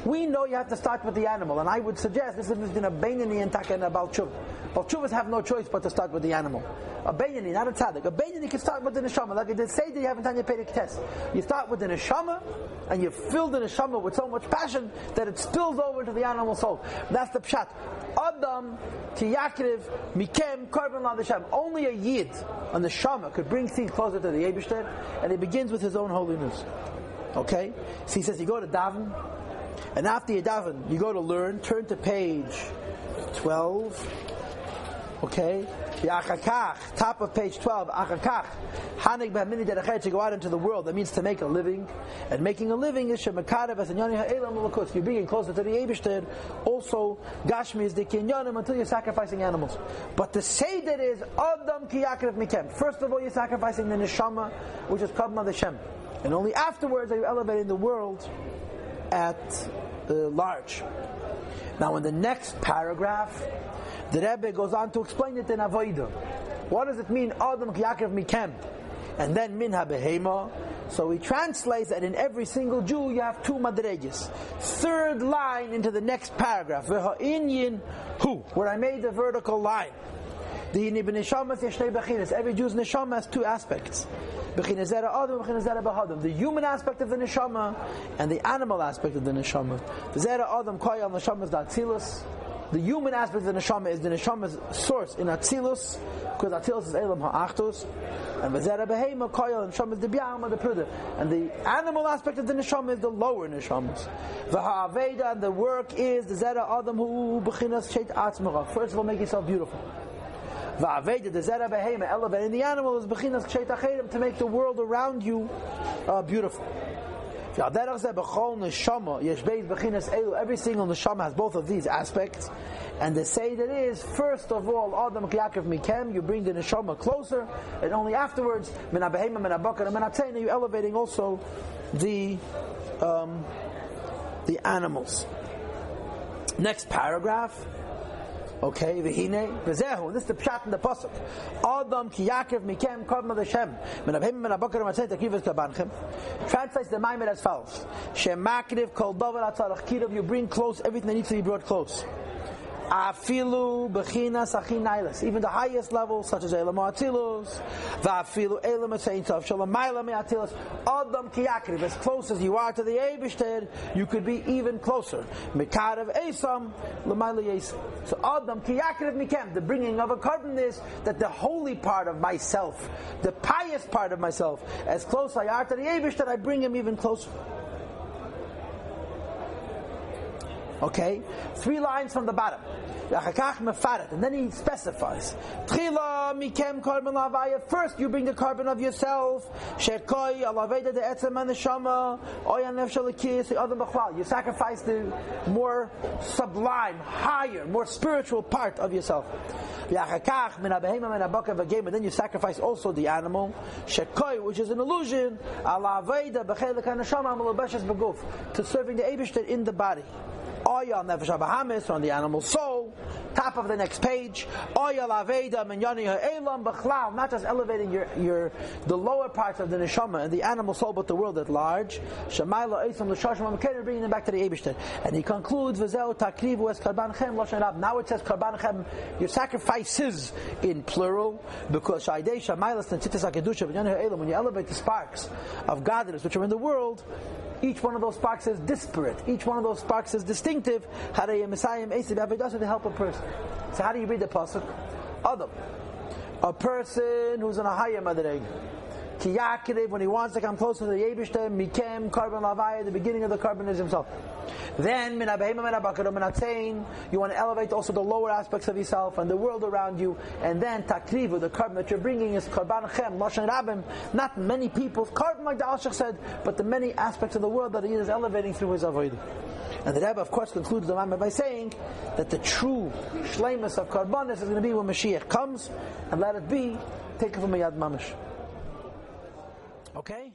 We know you have to start with the animal, and I would suggest this is between a Beinani and Taka and a Baal Tshuva. Baal Tshuvas have no choice but to start with the animal. A Beinani, not a Tzaddik. A Beinani can start with the neshama, like I did say that you haven't done your Perek test. You start with the neshama, and you fill the neshama with so much passion that it spills over to the animal soul. That's the pshat. Adam ki yakriv mikem karban l'Hashem. Only a yid, a neshama, could bring things closer to the Eibishter, and it begins with his own holiness. Okay? So he says you go to daven. And after you daven, you go to learn, turn to page 12. Okay? Top of page 12. To go out into the world, that means to make a living. And making a living is you're being closer to the Eibishter. Also, Gashmi is the kinyanim until you're sacrificing animals. But to say that is Adam ki yakriv mikem. First of all, you're sacrificing the neshama, which is Kabbalah Hashem. And only afterwards are you elevating the world at large. Now in the next paragraph, the Rebbe goes on to explain it in Avodah. What does it mean, Adam ki yakriv mikem? And then min ha-behema. So he translates that in every single Jew you have two madreges. Third line into the next paragraph, v'ha'inyin hu, where I made the vertical line. Every Jew's neshama has two aspects. The human aspect of the neshama and the animal aspect of the neshama. The human aspect of the neshama is the neshama's source in Atzilus, because Atzilus is Elam Ha'achtos, and the neshama is the B'yam, the Prudah. And the animal aspect of the neshama is the lower neshamas. And the work is the Zera Adam Hu B'chinas Sheit Atzmara. First of all, make yourself beautiful. Va'aveda, the Zera Behema, elevating the animal, is Bechinas Ksheit Achedim, to make the world around you beautiful. Every single neshama has both of these aspects. And they say that is, first of all, Adam ki yakriv mikem, you bring the neshama closer, and only afterwards, min ha-behema, min ha-bakar, and min ha-tzena, you're elevating also the animals. Next paragraph. Okay, v'hine, v'zehu, this is the pshat in the pasuk. Adam ki yakriv mikem karban l'Hashem, min ha-behema, min ha-bakar, min ha-tzena, takriv kabanchem. Translates the Maimed as follows: Shem makriv kol davar atzarach kirav, you bring close everything that needs to be brought close. Afilu bechinas achinailas, even the highest levels such as Elam Atzilus, va'afilu Elam Atzeintov Shalamayla me'Atzilus. Adam ki yakriv, as close as you are to the Eibishter, you could be even closer. Mekarev Esam l'mayla Yesam. So Adam ki yakriv mikem, the bringing of a carbon is that the holy part of myself, the pious part of myself, as close I are to the Eibishter, I bring him even closer. Okay, 3 lines from the bottom. And then he specifies. First you bring the carbon of yourself. You sacrifice the more sublime, higher, more spiritual part of yourself. And then you sacrifice also the animal, which is an allusion to serving the Eibishter in the body. Oyal nefesh habahamis, on the animal soul. Top of the next page. Oyal aveda minyani ha'elam b'chlal, not just elevating the lower parts of the neshama and the animal soul, but the world at large. Shamayla eisam l'shashim ha'mekeder, bringing them back to the Eibishter. And he concludes, v'zeu takrivu es karban chem loshen rab. Now it says karban chem, your sacrifices in plural, because shaydei shamaylas and tzitzis ha'kedusha minyani ha'elam, when you elevate the sparks of godliness which are in the world, each one of those sparks is disparate. Each one of those sparks is distinctive. To help a person. So how do you read the pasuk? Adam, a person who's in a higher madreg. Ki Yaakov, when he wants to come closer to the Yebishter, Mikem, Karban Lavaya, the beginning of the carbon is himself. Then, you want to elevate also the lower aspects of yourself and the world around you. And then, Takrivu, the carbon that you're bringing is Karban Chem, Loshen Rabim, not many people's carbon, like the Alshach said, but the many aspects of the world that he is elevating through his avodah. And the Rebbe, of course, concludes the Rambam by saying that the true shleimus of Karbanis is going to be when Mashiach comes, and let it be taken from a Yad Mamish. Okay?